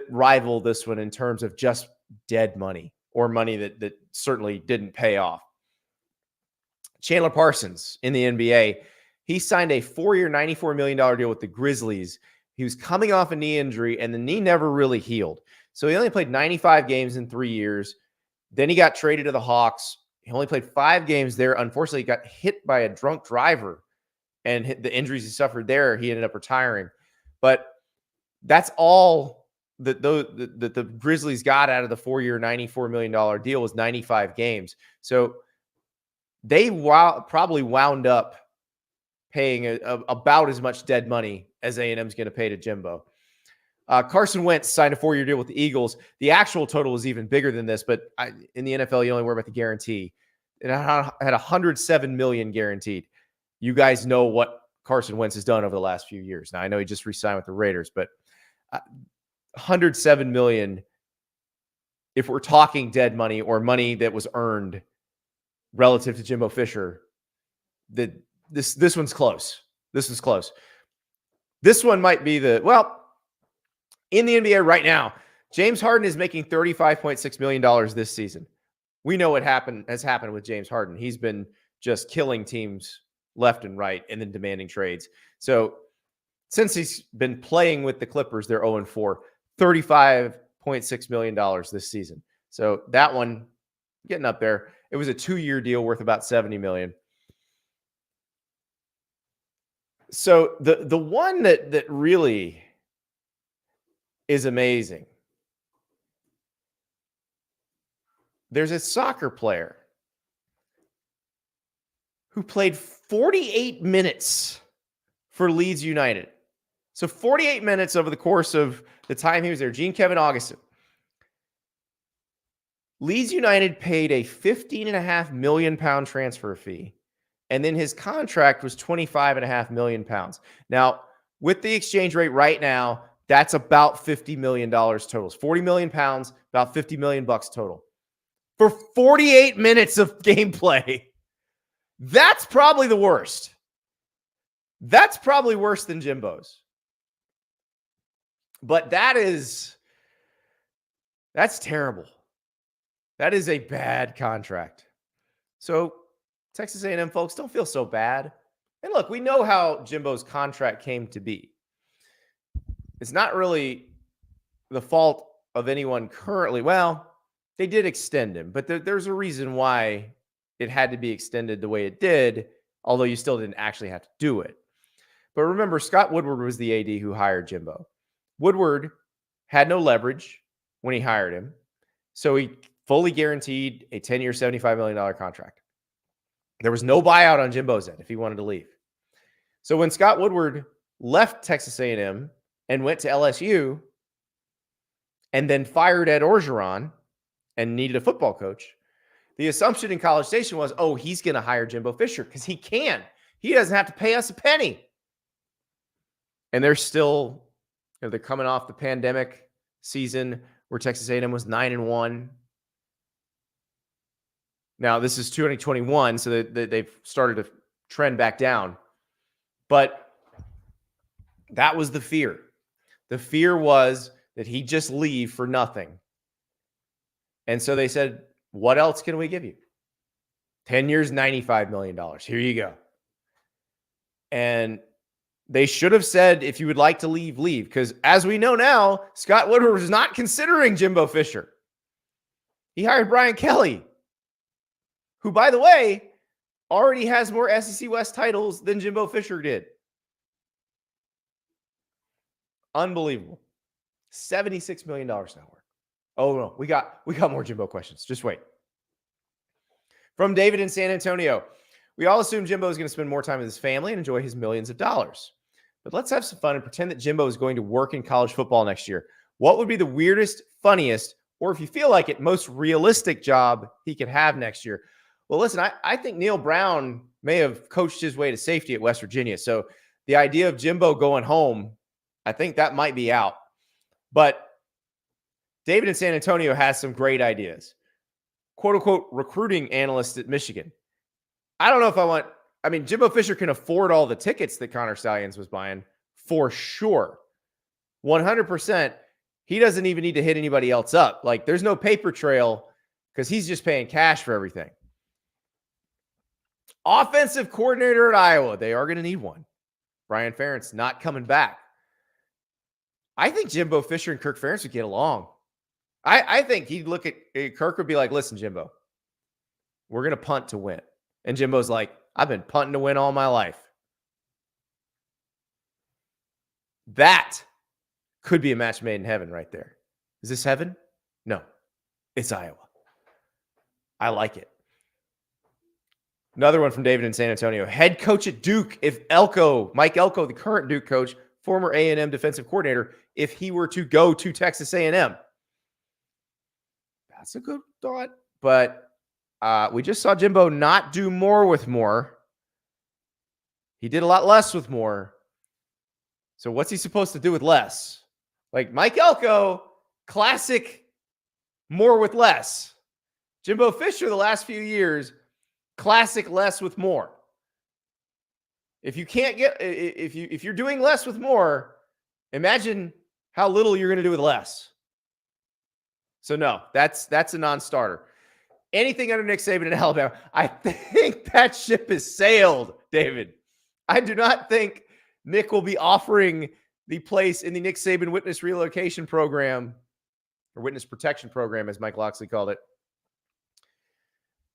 rival this one in terms of just dead money, or money that certainly didn't pay off. Chandler Parsons in the NBA, he signed a 4-year, $94 million deal with the Grizzlies. He was coming off a knee injury, and the knee never really healed. So he only played 95 games in 3 years. Then he got traded to the Hawks. He only played 5 games there. Unfortunately, he got hit by a drunk driver, and the injuries he suffered there, he ended up retiring. But that's all that the Grizzlies got out of the 4-year, $94 million deal was 95 games. So they probably wound up paying about as much dead money as A&M is going to pay to Jimbo. Carson Wentz signed a 4-year deal with the Eagles. The actual total was even bigger than this, but in the NFL, you only worry about the guarantee. It had $107 million guaranteed. You guys know what Carson Wentz has done over the last few years. Now, I know he just re-signed with the Raiders, but $107 million, if we're talking dead money or money that was earned relative to Jimbo Fisher, this one's close. This is close. This one might be in the NBA right now, James Harden is making $35.6 million this season. We know what has happened with James Harden. He's been just killing teams left and right and then demanding trades. So since he's been playing with the Clippers, they're 0-4, $35.6 million this season. So that one getting up there. It was a 2-year deal worth about $70 million. So the one that really is amazing, there's a soccer player who played 48 minutes for Leeds United. So 48 minutes over the course of the time he was there. Jean-Kevin Augustin. Leeds United paid a £15.5 million transfer fee, and then his contract was £25.5 million. Now, with the exchange rate right now, that's about $50 million total. 40 million pounds, about $50 million total. For 48 minutes of gameplay. That's probably the worst. That's probably worse than Jimbo's. But that is That's terrible. That is a bad contract. So Texas A&M folks, don't feel so bad. And look, we know how Jimbo's contract came to be. It's not really the fault of anyone currently. Well, they did extend him, but there's a reason why it had to be extended the way it did, although you still didn't actually have to do it. But remember, Scott Woodward was the AD who hired Jimbo. Woodward had no leverage when he hired him, so he fully guaranteed a 10-year, $75 million contract. There was no buyout on Jimbo's end if he wanted to leave. So when Scott Woodward left Texas A&M and went to LSU and then fired Ed Orgeron and needed a football coach, the assumption in College Station was, oh, he's going to hire Jimbo Fisher because he can. He doesn't have to pay us a penny. And they're still, they're coming off the pandemic season where Texas A&M was 9-1. Now, this is 2021, so they've started to trend back down. But that was the fear. The fear was that he'd just leave for nothing. And so they said, what else can we give you? 10 years, $95 million. Here you go. And they should have said, if you would like to leave, leave. Because as we know now, Scott Woodward was not considering Jimbo Fisher. He hired Brian Kelly, who, by the way, already has more SEC West titles than Jimbo Fisher did. Unbelievable. $76 million now. Oh, no, we got more Jimbo questions. Just wait. From David in San Antonio. We all assume Jimbo is going to spend more time with his family and enjoy his millions of dollars. But let's have some fun and pretend that Jimbo is going to work in college football next year. What would be the weirdest, funniest, or if you feel like it, most realistic job he could have next year? Well, listen, I think Neil Brown may have coached his way to safety at West Virginia. So the idea of Jimbo going home, I think that might be out. But David in San Antonio has some great ideas. Quote unquote recruiting analyst at Michigan. I don't know if Jimbo Fisher can afford all the tickets that Connor Stallions was buying for sure. 100%. He doesn't even need to hit anybody else up. Like, there's no paper trail because he's just paying cash for everything. Offensive coordinator at Iowa. They are going to need one. Brian Ferentz not coming back. I think Jimbo Fisher and Kirk Ferentz would get along. I think he'd look at Kirk would be like, listen, Jimbo, we're going to punt to win. And Jimbo's like, I've been punting to win all my life. That could be a match made in heaven right there. Is this heaven? No, it's Iowa. I like it. Another one from David in San Antonio. Head coach at Duke, if Mike Elko, the current Duke coach, former A&M defensive coordinator, if he were to go to Texas A&M. That's a good thought. But we just saw Jimbo not do more with more. He did a lot less with more. So what's he supposed to do with less? Like Mike Elko, classic more with less. Jimbo Fisher the last few years, classic less with more. If you can't get, if you're doing less with more, imagine how little you're going to do with less. So no, that's a non-starter. Anything under Nick Saban in Alabama, I think that ship has sailed, David. I do not think Nick will be offering the place in the Nick Saban witness relocation program, or witness protection program, as Mike Locksley called it.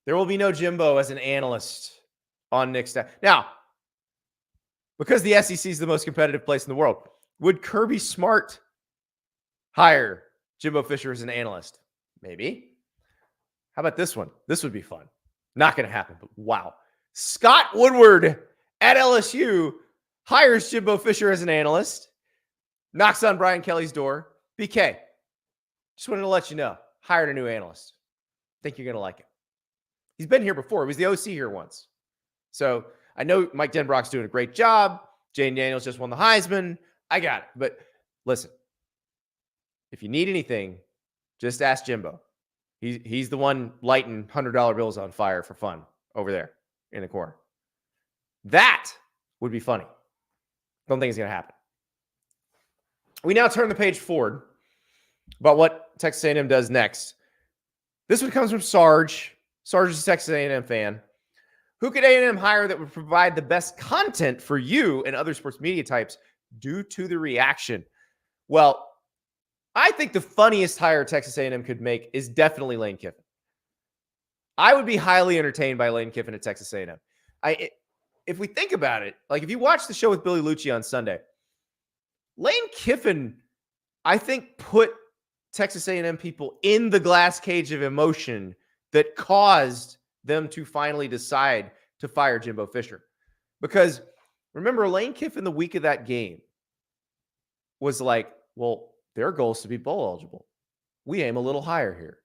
There will be no Jimbo as an analyst on Nick's staff. Now, because the SEC is the most competitive place in the world, would Kirby Smart hire Jimbo Fisher as an analyst? Maybe. How about this one? This would be fun. Not going to happen, but wow. Scott Woodward at LSU hires Jimbo Fisher as an analyst, knocks on Brian Kelly's door. BK, just wanted to let you know, hired a new analyst. Think you're going to like it. He's been here before. He was the OC here once. So I know Mike Denbrock's doing a great job. Jane Daniels just won the Heisman. I got it. But listen, if you need anything, just ask Jimbo. He's the one lighting $100 bills on fire for fun over there in the corner. That would be funny. Don't think it's going to happen. We now turn the page forward. about what Texas A&M does next. This one comes from Sarge. Sarge is a Texas A&M fan. Who could A&M hire that would provide the best content for you and other sports media types due to the reaction? Well, I think the funniest hire Texas A&M could make is definitely Lane Kiffin. I would be highly entertained by Lane Kiffin at Texas A&M. If we think about it, like if you watch the show with Billy Lucci on Sunday, Lane Kiffin, I think, put Texas A&M people in the glass cage of emotion that caused them to finally decide to fire Jimbo Fisher. Because remember, Lane Kiffin the week of that game was like, well, their goal is to be bowl eligible. We aim a little higher here.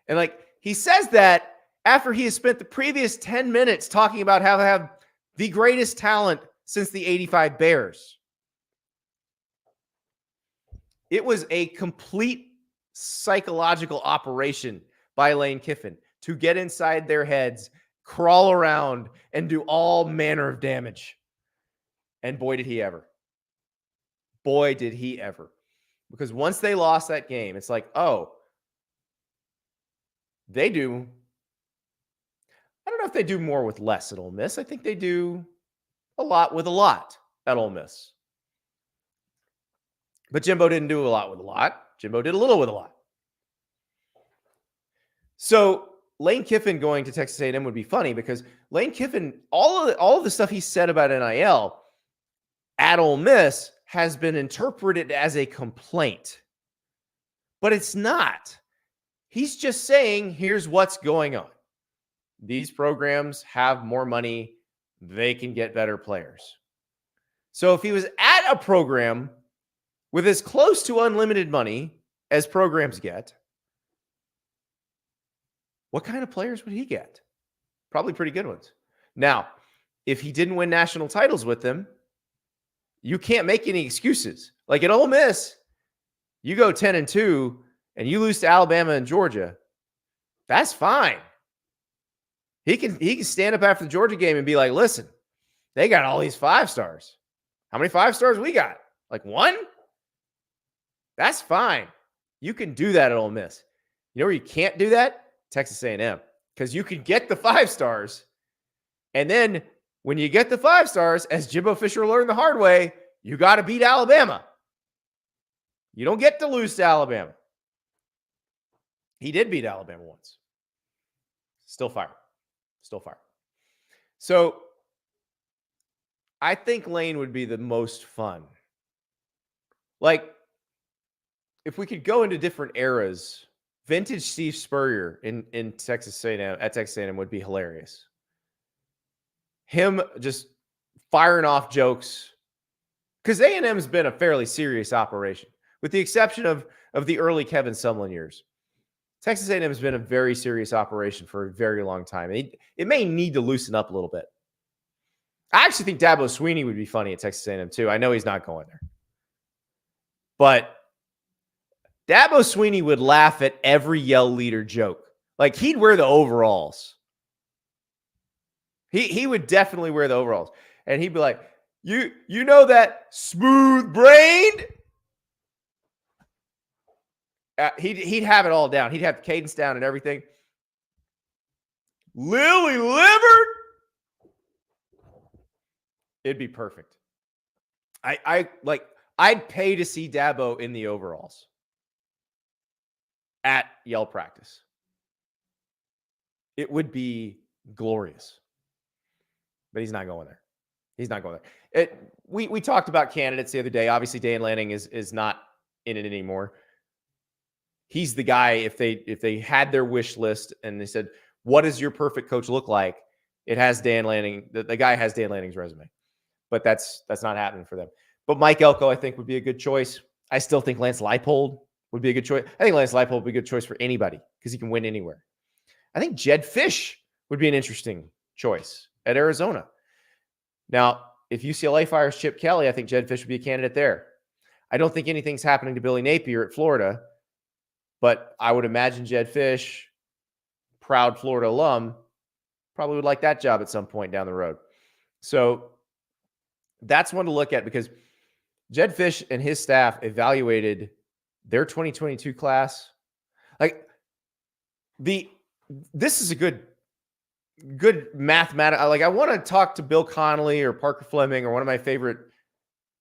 And like he says that after he has spent the previous 10 minutes talking about how to have the greatest talent since the 85 Bears. It was a complete psychological operation by Lane Kiffin to get inside their heads, crawl around, and do all manner of damage. And boy, did he ever. Boy, did he ever. Because once they lost that game, it's like, oh, they do. I don't know if they do more with less at Ole Miss. I think they do a lot with a lot at Ole Miss. But Jimbo didn't do a lot with a lot. Jimbo did a little with a lot. So Lane Kiffin going to Texas A&M would be funny because Lane Kiffin, all of the stuff he said about NIL at Ole Miss has been interpreted as a complaint. But it's not. He's just saying, here's what's going on. These programs have more money. They can get better players. So if he was at a program with as close to unlimited money as programs get, what kind of players would he get? Probably pretty good ones. Now, if he didn't win national titles with them, you can't make any excuses. Like at Ole Miss, you go 10-2 and you lose to Alabama and Georgia. That's fine. He can stand up after the Georgia game and be like, listen, they got all these 5 stars. How many 5 stars we got? Like 1? That's fine. You can do that at Ole Miss. You know where you can't do that? Texas A&M. Because you can get the 5 stars. And then when you get the 5 stars, as Jimbo Fisher learned the hard way, you got to beat Alabama. You don't get to lose to Alabama. He did beat Alabama once. Still fired. Still fired. So I think Lane would be the most fun. Like, if we could go into different eras, vintage Steve Spurrier in Texas A&M at Texas A&M would be hilarious. Him just firing off jokes, because A&M has been a fairly serious operation, with the exception of the early Kevin Sumlin years. Texas A&M has been a very serious operation for a very long time. It may need to loosen up a little bit. I actually think Dabo Swinney would be funny at Texas A&M too. I know he's not going there, but Dabo Swinney would laugh at every Yell Leader joke. Like he'd wear the overalls. He would definitely wear the overalls, and he'd be like, "You know that smooth-brained." He'd have it all down. He'd have the cadence down and everything. Lily livered. It'd be perfect. I'd pay to see Dabo in the overalls at Yell practice. It would be glorious. But he's not going there. He's not going there. We talked about candidates the other day. Obviously, Dan Lanning is not in it anymore. He's the guy, if they had their wish list and they said, what does your perfect coach look like? It has Dan Lanning. The guy has Dan Lanning's resume. But that's not happening for them. But Mike Elko, I think, would be a good choice. I still think Lance Leipold would be a good choice. I think Lance Leipold would be a good choice for anybody because he can win anywhere. I think Jed Fish would be an interesting choice at Arizona. Now, if UCLA fires Chip Kelly, I think Jed Fish would be a candidate there. I don't think anything's happening to Billy Napier at Florida, but I would imagine Jed Fish, proud Florida alum, probably would like that job at some point down the road. So that's one to look at because Jed Fish and his staff evaluated their 2022 class, like this is a good mathematical. Like I want to talk to Bill Connolly or Parker Fleming or one of my favorite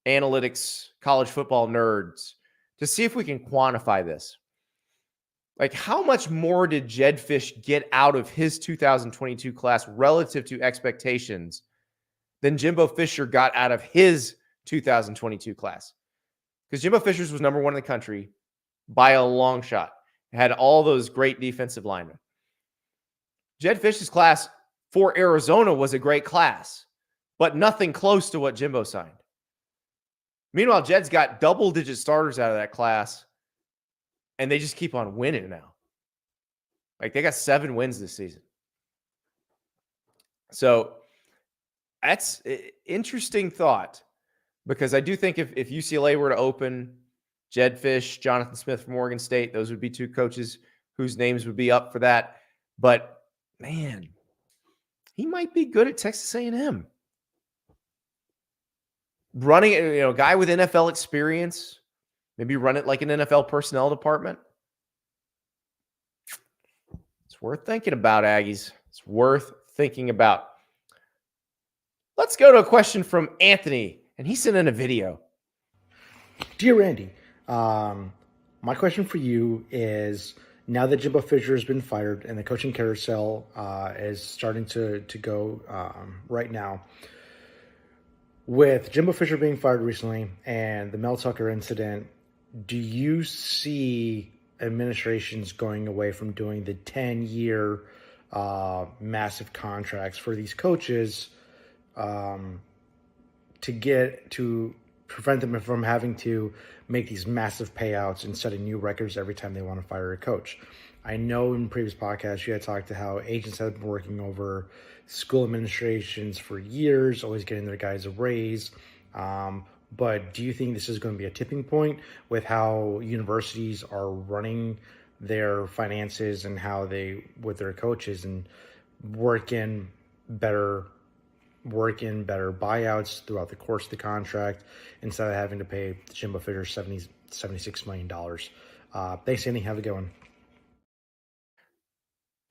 analytics college football nerds to see if we can quantify this. Like how much more did Jedd Fisch get out of his 2022 class relative to expectations than Jimbo Fisher got out of his 2022 class? Because Jimbo Fisher's was number 1 in the country by a long shot. Had all those great defensive linemen. Jedd Fisch's class for Arizona was a great class, but nothing close to what Jimbo signed. Meanwhile, Jed's got double-digit starters out of that class, and they just keep on winning now. Like, they got 7 wins this season. So, that's an interesting thought, because I do think if UCLA were to open, Jedd Fisch, Jonathan Smith from Oregon State, those would be 2 coaches whose names would be up for that. But, man, he might be good at Texas A&M. Running, guy with NFL experience, maybe run it like an NFL personnel department. It's worth thinking about, Aggies. It's worth thinking about. Let's go to a question from Anthony, and he sent in a video. Dear Randy, my question for you is, now that Jimbo Fisher has been fired and the coaching carousel is starting to go right now, with Jimbo Fisher being fired recently and the Mel Tucker incident, do you see administrations going away from doing the 10-year massive contracts for these coaches to prevent them from having to make these massive payouts and setting new records every time they want to fire a coach? I know in previous podcasts you had talked to how agents have been working over school administrations for years, always getting their guys a raise. But do you think this is going to be a tipping point with how universities are running their finances and how they, with their coaches, and work in better buyouts throughout the course of the contract instead of having to pay Jimbo Fisher $76 million? Thanks, Andy. Have a good one.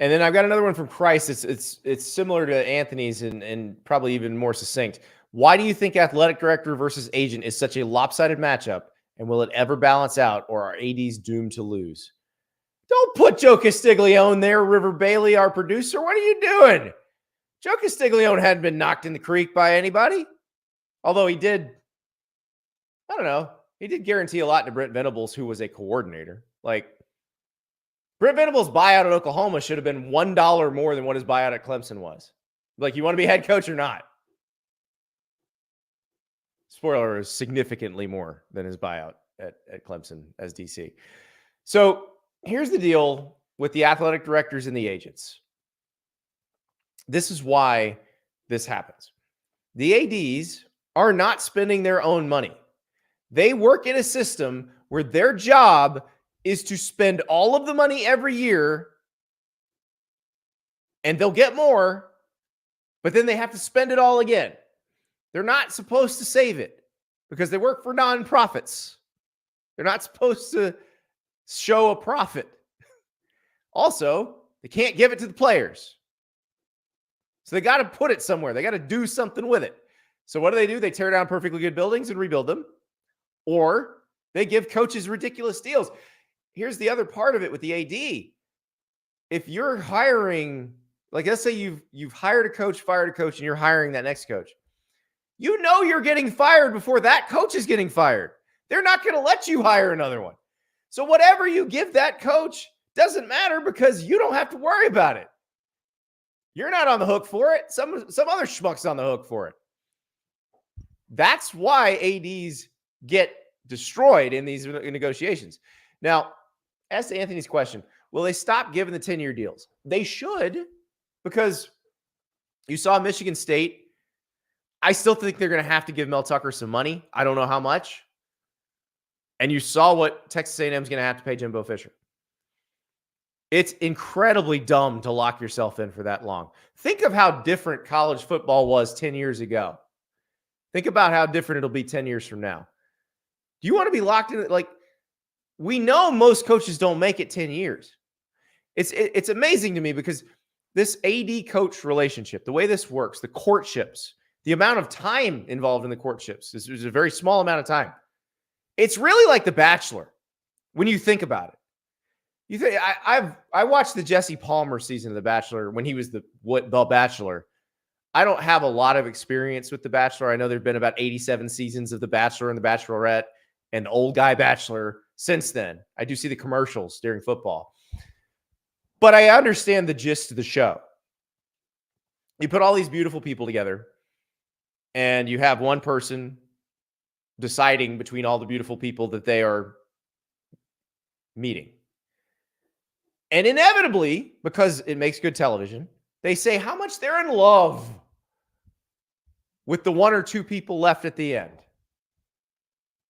And then I've got another one from Christ. It's similar to Anthony's and probably even more succinct. Why do you think athletic director versus agent is such a lopsided matchup? And will it ever balance out, or are ADs doomed to lose? Don't put Joe Castiglione there, River Bailey, our producer. What are you doing? Joe Castiglione hadn't been knocked in the creek by anybody. Although he did guarantee a lot to Brent Venables, who was a coordinator. Like, Brent Venables' buyout at Oklahoma should have been $1 more than what his buyout at Clemson was. Like, you want to be head coach or not? Spoiler is significantly more than his buyout at Clemson as DC. So here's the deal with the athletic directors and the agents. This is why this happens. The ADs are not spending their own money. They work in a system where their job is to spend all of the money every year, and they'll get more, but then they have to spend it all again. They're not supposed to save it because they work for nonprofits. They're not supposed to show a profit. Also, they can't give it to the players. So they got to put it somewhere. They got to do something with it. So what do? They tear down perfectly good buildings and rebuild them, or they give coaches ridiculous deals. Here's the other part of it with the AD. If you're hiring, like, let's say you've hired a coach, fired a coach, and you're hiring that next coach. You know you're getting fired before that coach is getting fired. They're not going to let you hire another one. So whatever you give that coach doesn't matter because you don't have to worry about it. You're not on the hook for it. Some other schmuck's on the hook for it. That's why ADs get destroyed in these negotiations. Now, as to Anthony's question, will they stop giving the 10-year deals? They should, because you saw Michigan State. I still think they're going to have to give Mel Tucker some money. I don't know how much. And you saw what Texas A&M is going to have to pay Jimbo Fisher. It's incredibly dumb to lock yourself in for that long. Think of how different college football was 10 years ago. Think about how different it'll be 10 years from now. Do you want to be locked in? Like, we know most coaches don't make it 10 years. It's amazing to me because this AD coach relationship, the way this works, the courtships, the amount of time involved in the courtships is a very small amount of time. It's really like The Bachelor when you think about it. You think I watched the Jesse Palmer season of The Bachelor when he was the Bachelor. I don't have a lot of experience with The Bachelor. I know there've been about 87 seasons of The Bachelor and The Bachelorette and the Old Guy Bachelor since then. I do see the commercials during football. But I understand the gist of the show. You put all these beautiful people together, and you have one person deciding between all the beautiful people that they are meeting. And inevitably, because it makes good television, they say how much they're in love with the one or two people left at the end.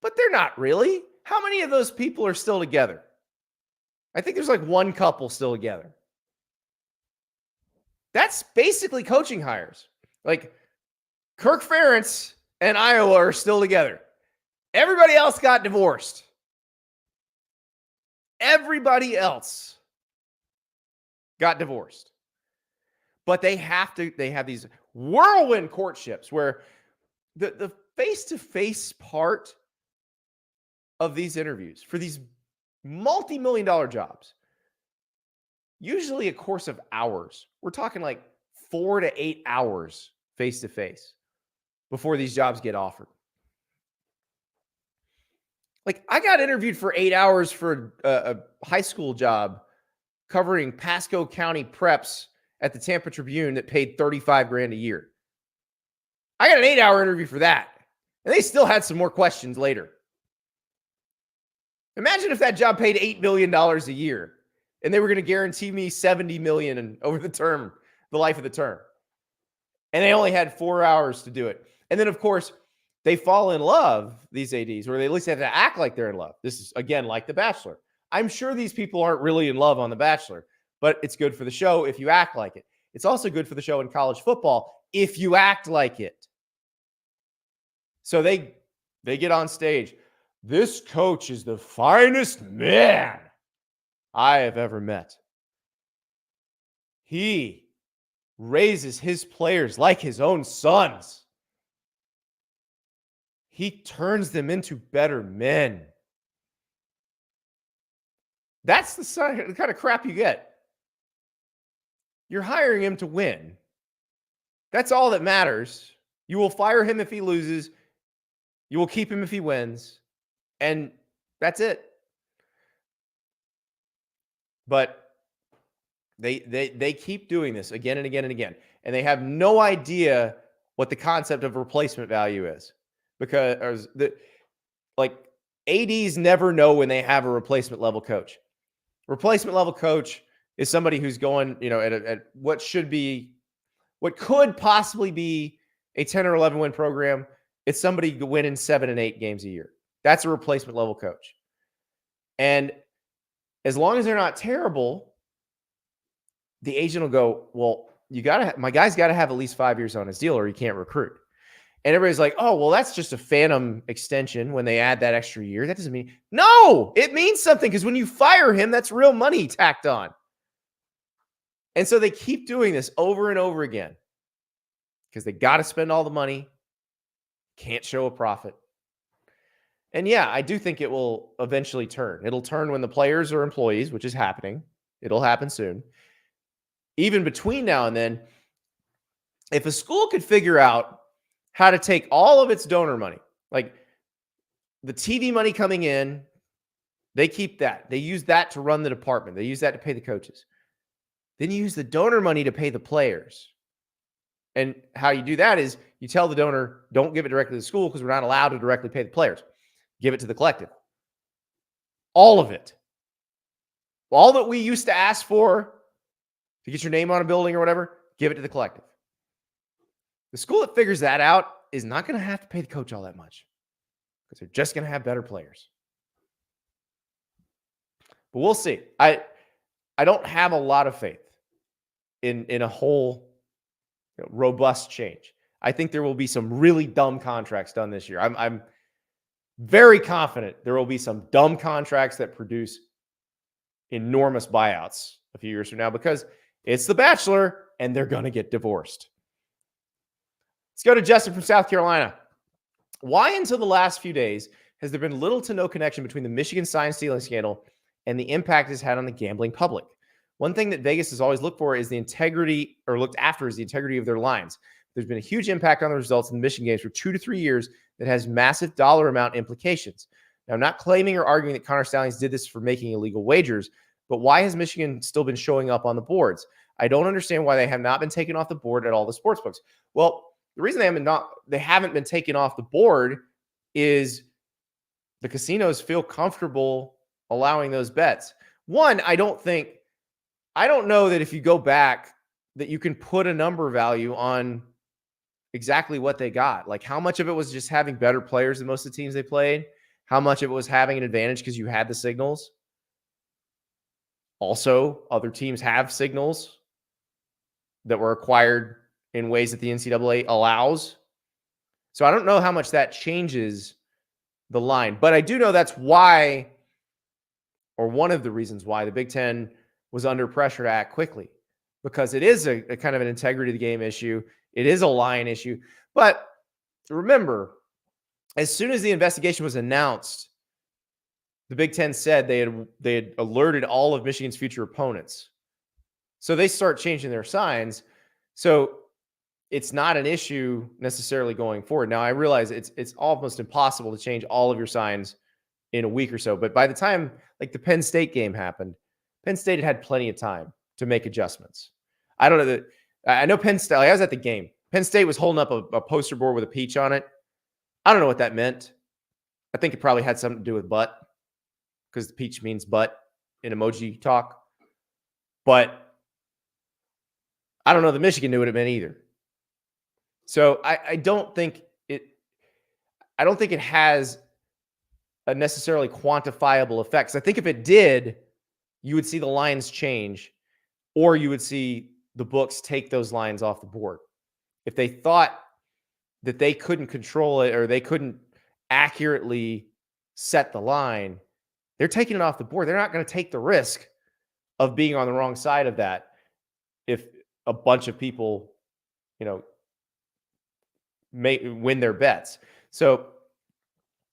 But they're not really. How many of those people are still together? I think there's like one couple still together. That's basically coaching hires. Like Kirk Ferentz and Iowa are still together. Everybody else got divorced. Everybody else got divorced. But they have these whirlwind courtships where the face-to-face part of these interviews for these multi-million-dollar jobs, usually a course of hours. We're talking like 4 to 8 hours face-to-face before these jobs get offered. Like I got interviewed for 8 hours for a high school job covering Pasco County preps at the Tampa Tribune that paid $35,000 a year. I got an 8-hour interview for that. And they still had some more questions later. Imagine if that job paid $8 million a year and they were going to guarantee me $70 million over the life of the term. And they only had 4 hours to do it. And then, of course, they fall in love, these ADs, or they at least have to act like they're in love. This is, again, like The Bachelor. I'm sure these people aren't really in love on The Bachelor, but it's good for the show if you act like it. It's also good for the show in college football if you act like it. So they get on stage. This coach is the finest man I have ever met. He raises his players like his own sons. He turns them into better men. That's the kind of crap you get. You're hiring him to win. That's all that matters. You will fire him if he loses. You will keep him if he wins. And that's it. But they keep doing this again and again and again. And they have no idea what the concept of replacement value is. Because ADs never know when they have a replacement level coach. Replacement level coach is somebody who's going, at what could possibly be a 10 or 11 win program. It's somebody winning 7 and 8 games a year. That's a replacement level coach. And as long as they're not terrible, the agent will go, well, my guy's got to have at least 5 years on his deal or he can't recruit. And everybody's like, oh, well, that's just a phantom extension when they add that extra year. That doesn't mean, no, it means something because when you fire him, that's real money tacked on. And so they keep doing this over and over again because they got to spend all the money, can't show a profit. And yeah, I do think it will eventually turn. It'll turn when the players are employees, which is happening. It'll happen soon. Even between now and then, if a school could figure out how to take all of its donor money, like the TV money coming in, they keep that. They use that to run the department. They use that to pay the coaches. Then you use the donor money to pay the players. And how you do that is you tell the donor, don't give it directly to the school because we're not allowed to directly pay the players. Give it to the collective. All of it. All that we used to ask for to get your name on a building or whatever, give it to the collective. The school that figures that out is not going to have to pay the coach all that much because they're just going to have better players. But we'll see. I don't have a lot of faith in a whole robust change. I think there will be some really dumb contracts done this year. I'm very confident there will be some dumb contracts that produce enormous buyouts a few years from now because it's The Bachelor and they're going to get divorced. Let's go to Justin from South Carolina. Why until the last few days has there been little to no connection between the Michigan sign stealing scandal and the impact it's had on the gambling public? One thing that Vegas has always looked for is the integrity, or looked after is the integrity of their lines. There's been a huge impact on the results in the Michigan games for 2 to 3 years that has massive dollar amount implications. Now, I'm not claiming or arguing that Connor Stallings did this for making illegal wagers, but why has Michigan still been showing up on the boards? I don't understand why they have not been taken off the board at all the sports books. Well, the reason they haven't been taken off the board is the casinos feel comfortable allowing those bets. One, I don't know that if you go back that you can put a number value on exactly what they got. Like how much of it was just having better players than most of the teams they played? How much of it was having an advantage because you had the signals? Also, other teams have signals that were acquired in ways that the NCAA allows. So I don't know how much that changes the line, but I do know that's why, or one of the reasons why the Big Ten was under pressure to act quickly, because it is a kind of an integrity of the game issue. It is a line issue. But remember, as soon as the investigation was announced, the Big Ten said they had alerted all of Michigan's future opponents. So they start changing their signs. So it's not an issue necessarily going forward. Now, I realize it's almost impossible to change all of your signs in a week or so. But by the time like the Penn State game happened, Penn State had plenty of time to make adjustments. I don't know that. I know Penn State. I was at the game. Penn State was holding up a poster board with a peach on it. I don't know what that meant. I think it probably had something to do with butt, because the peach means butt in emoji talk. But I don't know that Michigan knew what it meant either. So I don't think it has a necessarily quantifiable effects. I think if it did, you would see the lines change, or you would see the books take those lines off the board. If they thought that they couldn't control it or they couldn't accurately set the line, they're taking it off the board. They're not going to take the risk of being on the wrong side of that if a bunch of people, may win their bets. So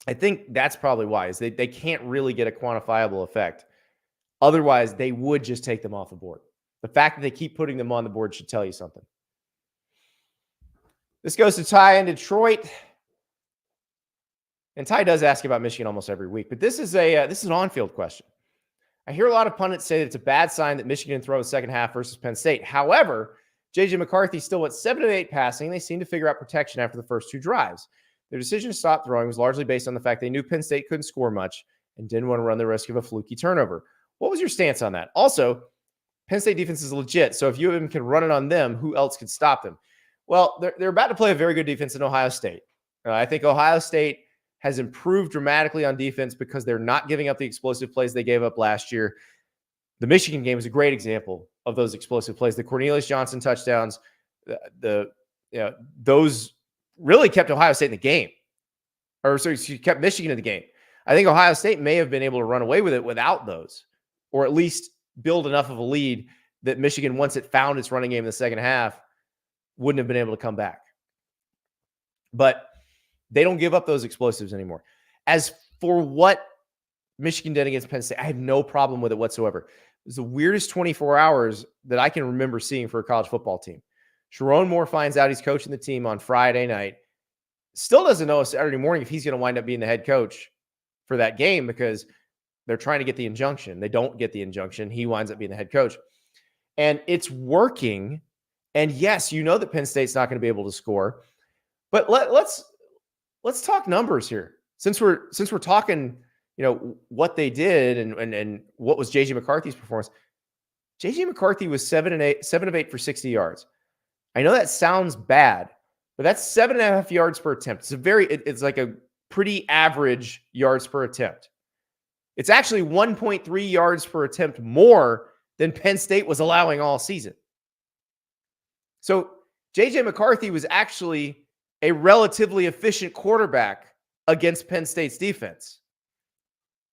I think that's probably why, is they can't really get a quantifiable effect. Otherwise, they would just take them off the board. The fact that they keep putting them on the board should tell you something. This goes to Ty in Detroit. And Ty does ask about Michigan almost every week, but this is an on-field question. I hear a lot of pundits say that it's a bad sign that Michigan throws second half versus Penn State. However, J.J. McCarthy still went 7 of 8 passing. They seemed to figure out protection after the first 2 drives. Their decision to stop throwing was largely based on the fact they knew Penn State couldn't score much and didn't want to run the risk of a fluky turnover. What was your stance on that? Also, Penn State defense is legit, so if UM can run it on them, who else could stop them? Well, they're about to play a very good defense in Ohio State. I think Ohio State has improved dramatically on defense because they're not giving up the explosive plays they gave up last year. The Michigan game is a great example of those explosive plays. The Cornelius Johnson touchdowns, those really kept Ohio State in the game. She kept Michigan in the game. I think Ohio State may have been able to run away with it without those, or at least build enough of a lead that Michigan, once it found its running game in the second half, wouldn't have been able to come back. But they don't give up those explosives anymore. As for what Michigan did against Penn State, I have no problem with it whatsoever. It was the weirdest 24 hours that I can remember seeing for a college football team. Sharon Moore finds out he's coaching the team on Friday night. Still doesn't know Saturday morning if he's going to wind up being the head coach for that game because they're trying to get the injunction. They don't get the injunction. He winds up being the head coach. And it's working. And yes, you know that Penn State's not going to be able to score. But let's talk numbers here. Since we're talking, what they did and what was JJ McCarthy's performance. JJ McCarthy was 7 of 8 for 60 yards. I know that sounds bad, but that's 7.5 yards per attempt. It's like a pretty average yards per attempt. It's actually 1.3 yards per attempt more than Penn State was allowing all season. So JJ McCarthy was actually a relatively efficient quarterback against Penn State's defense.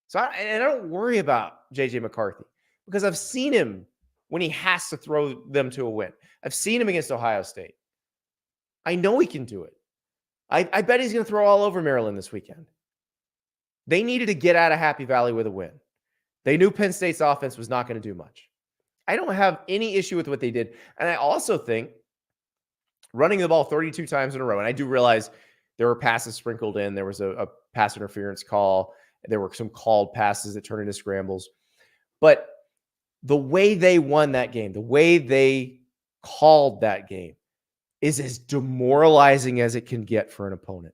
So I don't worry about J.J. McCarthy because I've seen him when he has to throw them to a win. I've seen him against Ohio State. I know he can do it. I bet he's going to throw all over Maryland this weekend. They needed to get out of Happy Valley with a win. They knew Penn State's offense was not going to do much. I don't have any issue with what they did. And I also think running the ball 32 times in a row, and I do realize there were passes sprinkled in. There was a pass interference call. There were some called passes that turned into scrambles. But the way they won that game, the way they called that game is as demoralizing as it can get for an opponent.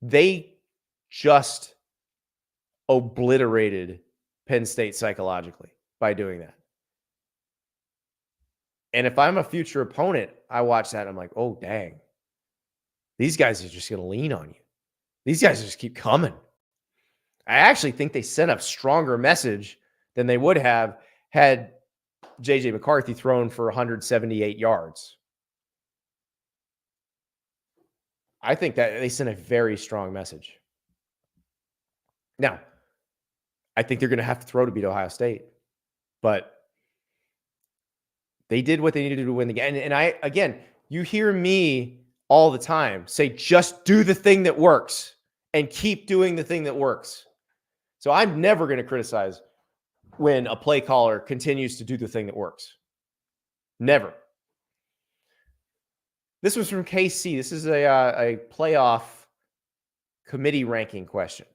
They just obliterated Penn State psychologically by doing that. And if I'm a future opponent, I watch that and I'm like, oh, dang. These guys are just going to lean on you. These guys just keep coming. I actually think they sent a stronger message than they would have had J.J. McCarthy thrown for 178 yards. I think that they sent a very strong message. Now, I think they're going to have to throw to beat Ohio State. But they did what they needed to do to win the game. And I, again, you hear me all the time say, just do the thing that works and keep doing the thing that works. So I'm never going to criticize when a play caller continues to do the thing that works. Never. This was from KC. This is a playoff committee ranking question.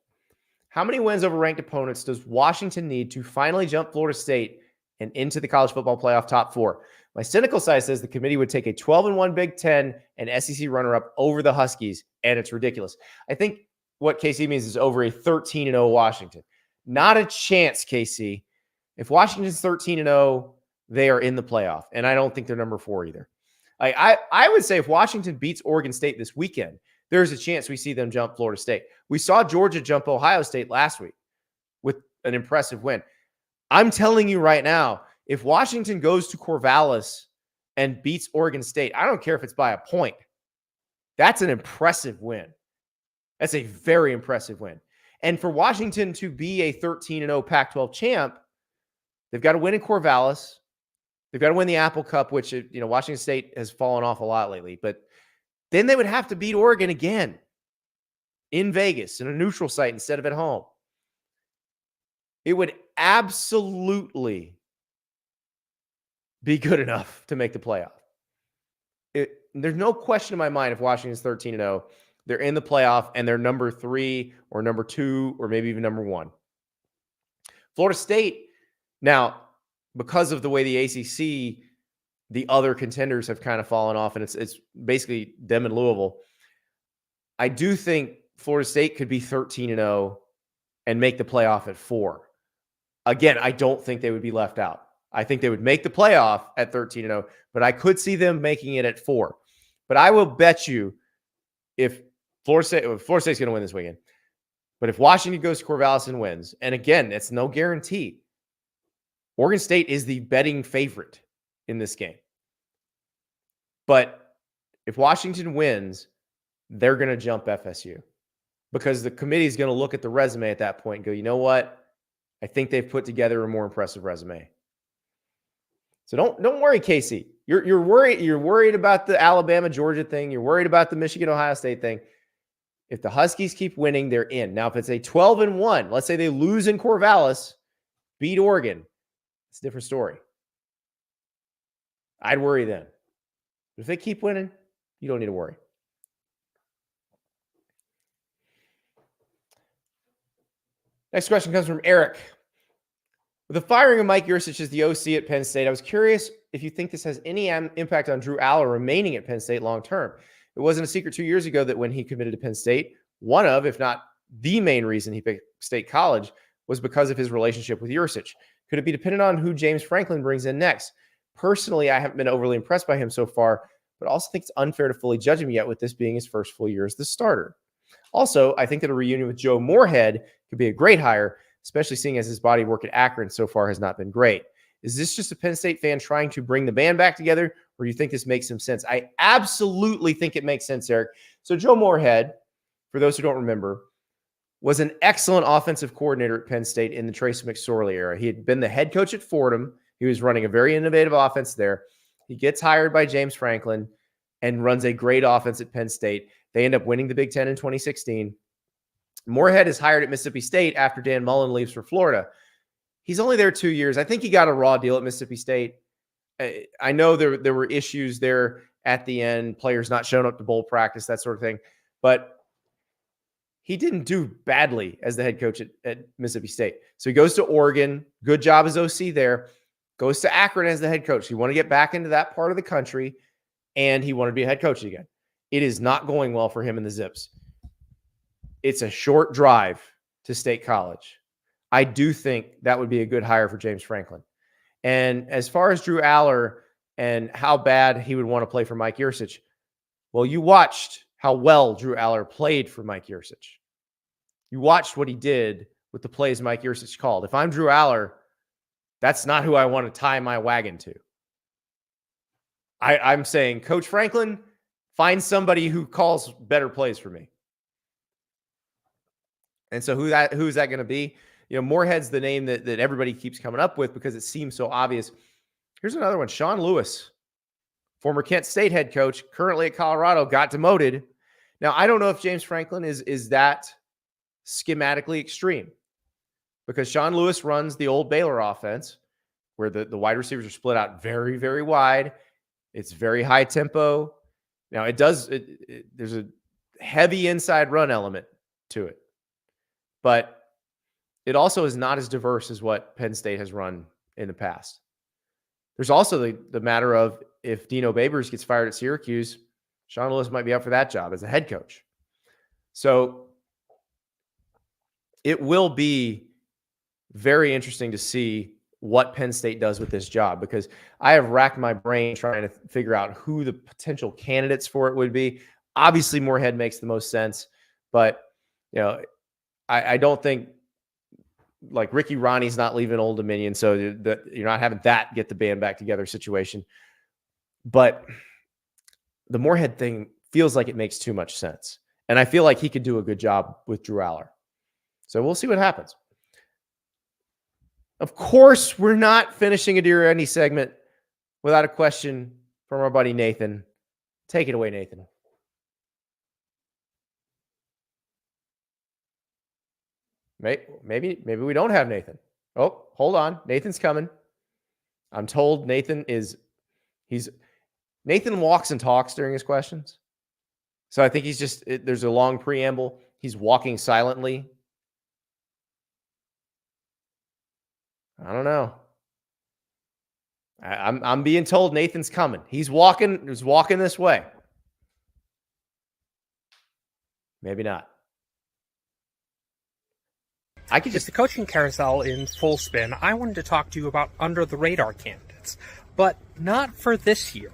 How many wins over ranked opponents does Washington need to finally jump Florida State and into the college football playoff top four? My cynical side says the committee would take a 12-1 Big Ten and SEC runner-up over the Huskies, and it's ridiculous. I think what KC means is over a 13-0 Washington. Not a chance, KC. If Washington's 13-0, they are in the playoff, and I don't think they're number 4 either. I would say if Washington beats Oregon State this weekend, there's a chance we see them jump Florida State. We saw Georgia jump Ohio State last week with an impressive win. I'm telling you right now, if Washington goes to Corvallis and beats Oregon State, I don't care if it's by a point. That's an impressive win. That's a very impressive win. And for Washington to be a 13-0 Pac-12 champ, they've got to win in Corvallis. They've got to win the Apple Cup, which, Washington State has fallen off a lot lately. But then they would have to beat Oregon again in Vegas, in a neutral site instead of at home. It would absolutely be good enough to make the playoff. There's no question in my mind if Washington's 13-0, they're in the playoff and they're number 3 or number 2 or maybe even number 1. Florida State, now, because of the way the ACC, the other contenders have kind of fallen off, and it's basically them and Louisville. I do think Florida State could be 13-0 and make the playoff at 4. Again, I don't think they would be left out. I think they would make the playoff at 13-0, but I could see them making it at 4. But I will bet you if Florida State's going to win this weekend, but if Washington goes to Corvallis and wins, and again, it's no guarantee, Oregon State is the betting favorite in this game. But if Washington wins, they're going to jump FSU because the committee is going to look at the resume at that point and go, you know what? I think they've put together a more impressive resume. So don't worry, Casey. You're worried about the Alabama-Georgia thing. You're worried about the Michigan-Ohio State thing. If the Huskies keep winning, they're in. Now, if it's a 12-1, let's say they lose in Corvallis, beat Oregon, it's a different story. I'd worry then. But if they keep winning, you don't need to worry. Next question comes from Eric. With the firing of Mike Yurcich as the OC at Penn State, I was curious if you think this has any impact on Drew Aller remaining at Penn State long term. It wasn't a secret 2 years ago that when he committed to Penn State, one of, if not the main reason he picked State College was because of his relationship with Yurcich. Could it be dependent on who James Franklin brings in next? Personally, I haven't been overly impressed by him so far, but also think it's unfair to fully judge him yet with this being his first full year as the starter. Also, I think that a reunion with Joe Moorhead could be a great hire, especially seeing as his body work at Akron so far has not been great. Is this just a Penn State fan trying to bring the band back together, or do you think this makes some sense? I absolutely think it makes sense, Eric. So Joe Moorhead, for those who don't remember, was an excellent offensive coordinator at Penn State in the Tracy McSorley era. He had been the head coach at Fordham. He was running a very innovative offense there. He gets hired by James Franklin and runs a great offense at Penn State. They end up winning the Big Ten in 2016. Moorhead is hired at Mississippi State after Dan Mullen leaves for Florida. He's only there 2 years. I think he got a raw deal at Mississippi State. I know there were issues there at the end, players not showing up to bowl practice, that sort of thing. But he didn't do badly as the head coach at Mississippi State. So he goes to Oregon. Good job as OC there. Goes to Akron as the head coach. He wanted to get back into that part of the country, and he wanted to be a head coach again. It is not going well for him in the Zips. It's a short drive to State College. I do think that would be a good hire for James Franklin. And as far as Drew Aller and how bad he would want to play for Mike Yurcich, well, you watched how well Drew Aller played for Mike Yurcich. You watched what he did with the plays Mike Yurcich called. If I'm Drew Aller, that's not who I want to tie my wagon to. I'm saying, Coach Franklin, find somebody who calls better plays for me. And so who's that going to be? You know, Moorhead's the name that everybody keeps coming up with because it seems so obvious. Here's another one. Sean Lewis, former Kent State head coach, currently at Colorado, got demoted. Now, I don't know if James Franklin is that schematically extreme because Sean Lewis runs the old Baylor offense where the wide receivers are split out very, very wide. It's very high tempo. Now, there's a heavy inside run element to it, but it also is not as diverse as what Penn State has run in the past. There's also the matter of if Dino Babers gets fired at Syracuse, Sean Lewis might be up for that job as a head coach. So it will be very interesting to see what Penn State does with this job because I have racked my brain trying to figure out who the potential candidates for it would be. Obviously, Moorhead makes the most sense, but you know, I don't think like Ricky Ronnie's not leaving Old Dominion, so you're not having that get the band back together situation. But the Moorhead thing feels like it makes too much sense. And I feel like he could do a good job with Drew Aller. So we'll see what happens. Of course, we're not finishing a Dear Andy segment without a question from our buddy Nathan. Take it away, Nathan. Maybe we don't have Nathan. Oh, hold on. Nathan's coming. I'm told Nathan walks and talks during his questions. So I think there's a long preamble. He's walking silently. I don't know. I'm being told Nathan's coming. He's walking this way. Maybe not. It's the coaching carousel in full spin. I wanted to talk to you about under the radar candidates, but not for this year.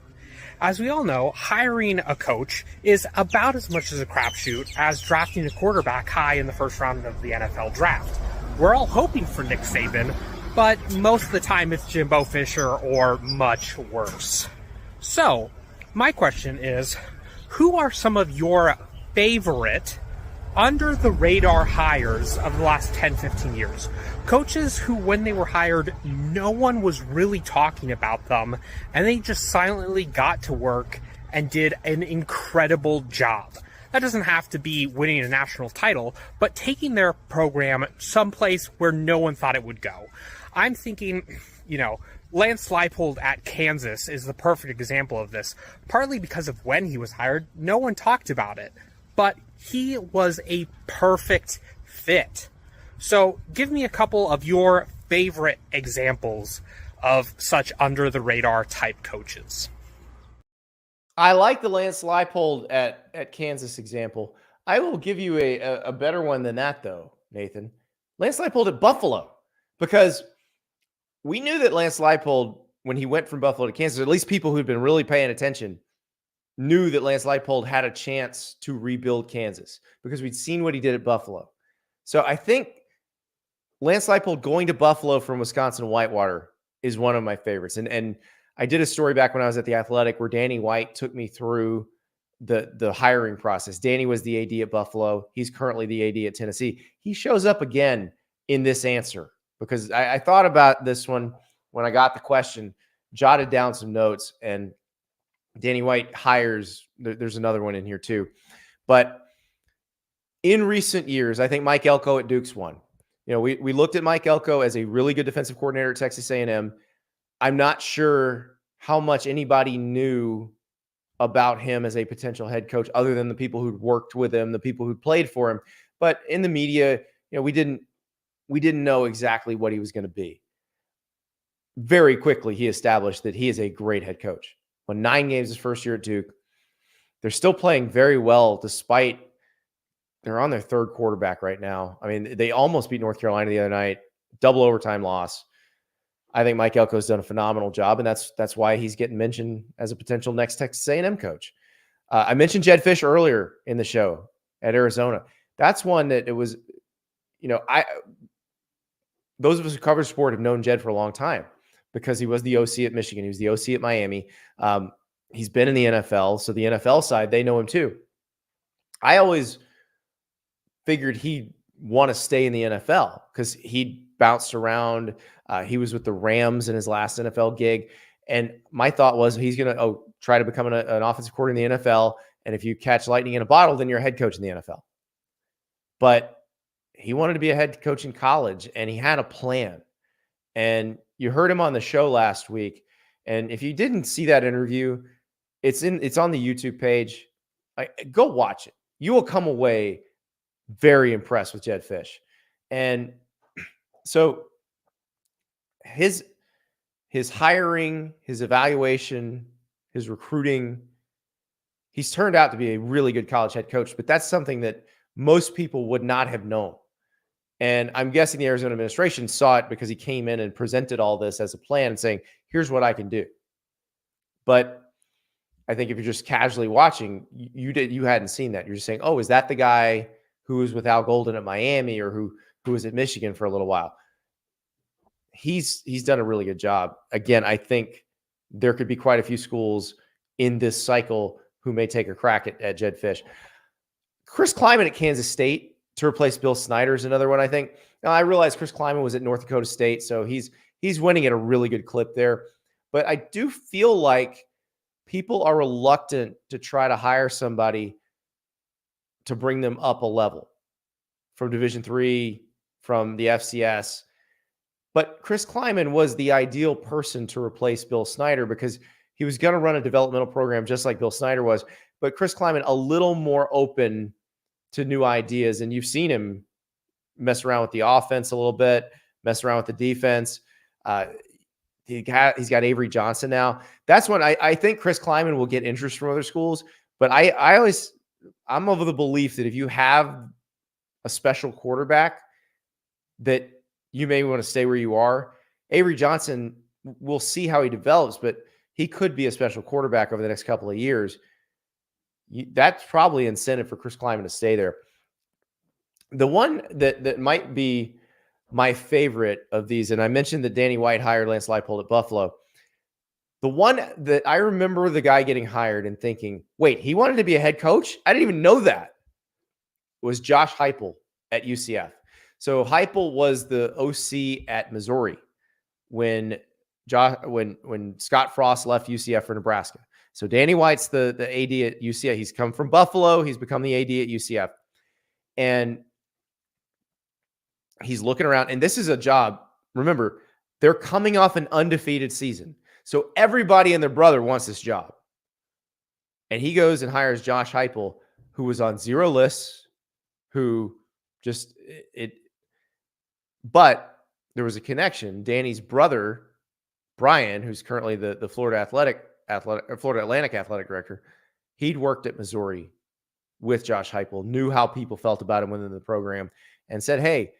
As we all know, hiring a coach is about as much as a crapshoot as drafting a quarterback high in the first round of the NFL draft. We're all hoping for Nick Saban, but most of the time it's Jimbo Fisher or much worse. So, my question is, who are some of your favorite under the radar hires of the last 10, 15 years? Coaches who, when they were hired, no one was really talking about them, and they just silently got to work and did an incredible job. That doesn't have to be winning a national title, but taking their program someplace where no one thought it would go. I'm thinking, Lance Leipold at Kansas is the perfect example of this, partly because of when he was hired. No one talked about it, but he was a perfect fit. So give me a couple of your favorite examples of such under-the-radar type coaches. I like the Lance Leipold at Kansas example. I will give you a better one than that, though, Nathan. Lance Leipold at Buffalo, because we knew that Lance Leipold, when he went from Buffalo to Kansas, at least people who'd been really paying attention, knew that Lance Leipold had a chance to rebuild Kansas because we'd seen what he did at Buffalo. So I think Lance Leipold going to Buffalo from Wisconsin Whitewater is one of my favorites. And I did a story back when I was at The Athletic where Danny White took me through the hiring process. Danny was the AD at Buffalo. He's currently the AD at Tennessee. He shows up again in this answer because I thought about this one when I got the question, jotted down some notes, and Danny White hires. There's another one in here too. But in recent years, I think Mike Elko at Duke's one. We looked at Mike Elko as a really good defensive coordinator at Texas A&M. I'm not sure how much anybody knew about him as a potential head coach other than the people who'd worked with him, the people who'd played for him. But in the media, we didn't know exactly what he was going to be. Very quickly, he established that he is a great head coach. Won 9 games his first year at Duke. They're still playing very well despite they're on their 3rd quarterback right now. I mean, they almost beat North Carolina the other night, double overtime loss. I think Mike Elko's done a phenomenal job, and that's why he's getting mentioned as a potential next Texas A&M coach. I mentioned Jedd Fisch earlier in the show at Arizona. That's one that it was, those of us who cover sport have known Jedd for a long time because he was the OC at Michigan. He was the OC at Miami. He's been in the NFL, so the NFL side, they know him too. I always figured he'd want to stay in the NFL because he bounced around. He was with the Rams in his last NFL gig. And my thought was he's going to try to become an offensive coordinator in the NFL. And if you catch lightning in a bottle, then you're a head coach in the NFL. But he wanted to be a head coach in college, and he had a plan. And you heard him on the show last week. And if you didn't see that interview, it's on the YouTube page. Go watch it. You will come away very impressed with Jedd Fisch. And so his hiring, his evaluation, his recruiting, he's turned out to be a really good college head coach, but that's something that most people would not have known. And I'm guessing the Arizona administration saw it because he came in and presented all this as a plan and saying, here's what I can do. But I think if you're just casually watching, you hadn't seen that. You're just saying, oh, is that the guy who was with Al Golden at Miami or who was at Michigan for a little while? He's done a really good job. Again, I think there could be quite a few schools in this cycle who may take a crack at Jedd Fisch. Chris Kleiman at Kansas State to replace Bill Snyder is another one, I think. Now, I realize Chris Kleiman was at North Dakota State, so he's winning at a really good clip there. But I do feel like people are reluctant to try to hire somebody to bring them up a level from Division III, from the FCS. But Chris Kleiman was the ideal person to replace Bill Snyder because he was going to run a developmental program just like Bill Snyder was. But Chris Kleiman, a little more open to new ideas. And you've seen him mess around with the offense a little bit, mess around with the defense. He's got Avery Johnson now. That's when I think Chris Kleiman will get interest from other schools. But I'm of the belief that if you have a special quarterback, that you may want to stay where you are. Avery Johnson, we'll see how he develops, but he could be a special quarterback over the next couple of years. That's probably incentive for Chris Kleiman to stay there. The one that might be my favorite of these, and I mentioned that Danny White hired Lance Leipold at Buffalo. The one that I remember the guy getting hired and thinking, wait, he wanted to be a head coach? I didn't even know that. Was Josh Heupel at UCF. So Heupel was the OC at Missouri when Scott Frost left UCF for Nebraska. So Danny White's the AD at UCF. He's come from Buffalo. He's become the AD at UCF. And he's looking around. And this is a job. Remember, they're coming off an undefeated season. So everybody and their brother wants this job. And he goes and hires Josh Heupel, who was on 0 lists, who just but there was a connection. Danny's brother, Brian, who's currently the Florida Atlantic athletic director, he'd worked at Missouri with Josh Heupel, knew how people felt about him within the program, and said, hey,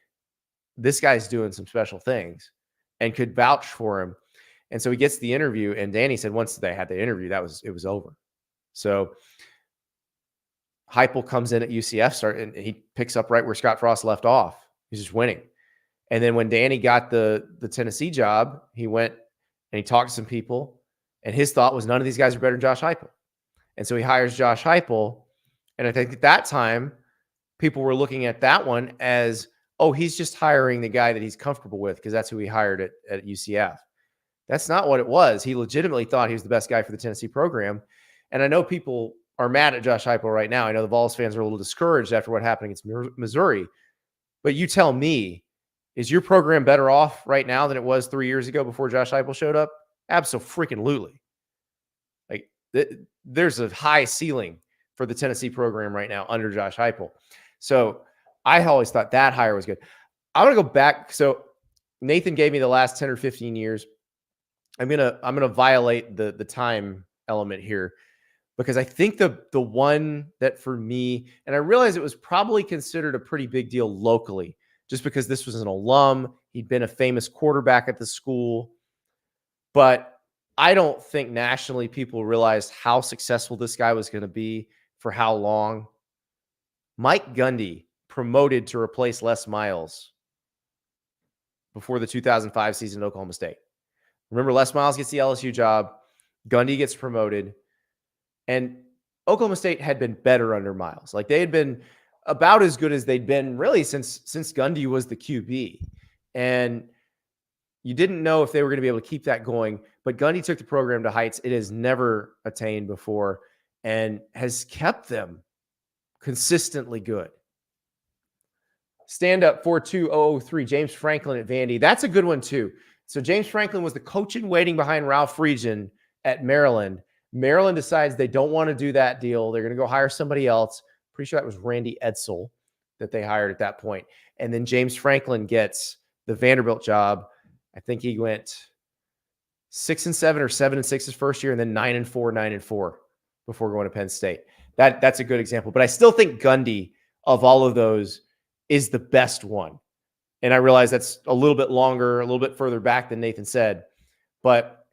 this guy's doing some special things, and could vouch for him. And so he gets the interview, and Danny said once they had the interview, it was over. So Heupel comes in at UCF, and he picks up right where Scott Frost left off. He's just winning. And then when Danny got the Tennessee job, he went and he talked to some people, and his thought was none of these guys are better than Josh Heupel. And so he hires Josh Heupel. And I think at that time, people were looking at that one as, oh, he's just hiring the guy that he's comfortable with because that's who he hired at UCF. That's not what it was. He legitimately thought he was the best guy for the Tennessee program. And I know people are mad at Josh Heupel right now. I know the Vols fans are a little discouraged after what happened against Missouri. But you tell me, is your program better off right now than it was 3 years ago before Josh Heupel showed up? Abso-freaking-lutely. Like, there's a high ceiling for the Tennessee program right now under Josh Heupel. So I always thought that hire was good. I want to go back. So Nathan gave me the last 10 or 15 years. I'm gonna violate the time element here because I think the one that for me, and I realize it was probably considered a pretty big deal locally, just because this was an alum. He'd been a famous quarterback at the school. But I don't think nationally people realized how successful this guy was going to be for how long. Mike Gundy, promoted to replace Les Miles before the 2005 season at Oklahoma State. Remember, Les Miles gets the LSU job. Gundy gets promoted. And Oklahoma State had been better under Miles. Like, they had been about as good as they'd been really since Gundy was the QB. And you didn't know if they were going to be able to keep that going. But Gundy took the program to heights it has never attained before and has kept them consistently good. Stand up 42003, James Franklin at Vandy. That's a good one too. So James Franklin was the coach in waiting behind Ralph Friedgen at Maryland. Maryland decides they don't want to do that deal. They're going to go hire somebody else. Pretty sure that was Randy Edsall that they hired at that point. And then James Franklin gets the Vanderbilt job. I think he went 6-7 or 7-6 his first year, and then 9-4, 9-4 before going to Penn State. That's a good example. But I still think Gundy, of all of those, is the best one. And I realize that's a little bit longer, a little bit further back than Nathan said. But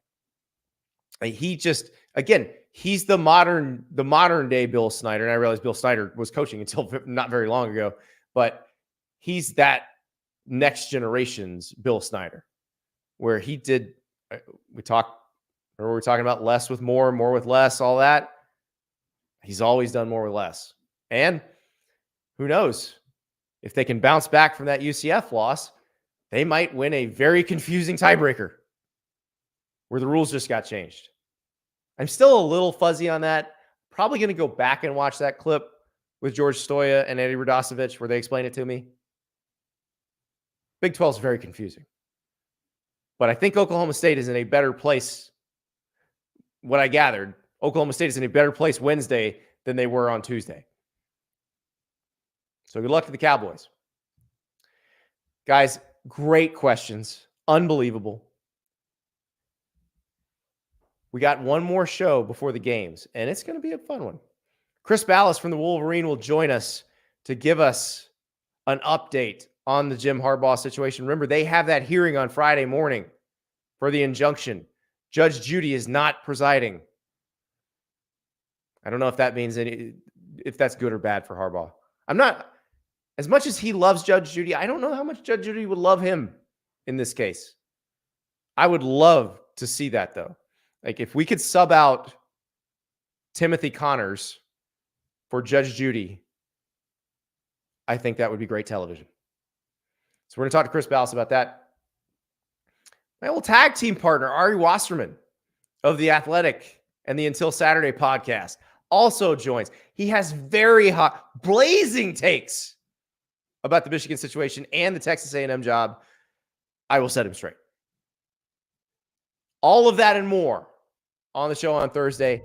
he just, again, he's the modern day Bill Snyder. And I realize Bill Snyder was coaching until not very long ago. But he's that next generation's Bill Snyder, where he did, we talking about less with more, more with less, all that. He's always done more with less. And who knows? If they can bounce back from that UCF loss, they might win a very confusing tiebreaker where the rules just got changed. I'm still a little fuzzy on that. Probably going to go back and watch that clip with George Stoia and Eddie Radosevich where they explain it to me. Big 12 is very confusing. But I think Oklahoma State is in a better place. What I gathered, Oklahoma State is in a better place Wednesday than they were on Tuesday. So good luck to the Cowboys. Guys, great questions. Unbelievable. We got one more show before the games, and it's going to be a fun one. Chris Ballas from the Wolverine will join us to give us an update on the Jim Harbaugh situation. Remember, they have that hearing on Friday morning for the injunction. Judge Judy is not presiding. I don't know if that means if that's good or bad for Harbaugh. I'm not, as much as he loves Judge Judy, I don't know how much Judge Judy would love him in this case. I would love to see that, though. Like, if we could sub out Timothy Connors for Judge Judy, I think that would be great television. So we're going to talk to Chris Ballas about that. My old tag team partner, Ari Wasserman of The Athletic and the Until Saturday podcast, also joins. He has very hot, blazing takes about the Michigan situation and the Texas A&M job. I will set him straight. All of that and more on the show on Thursday.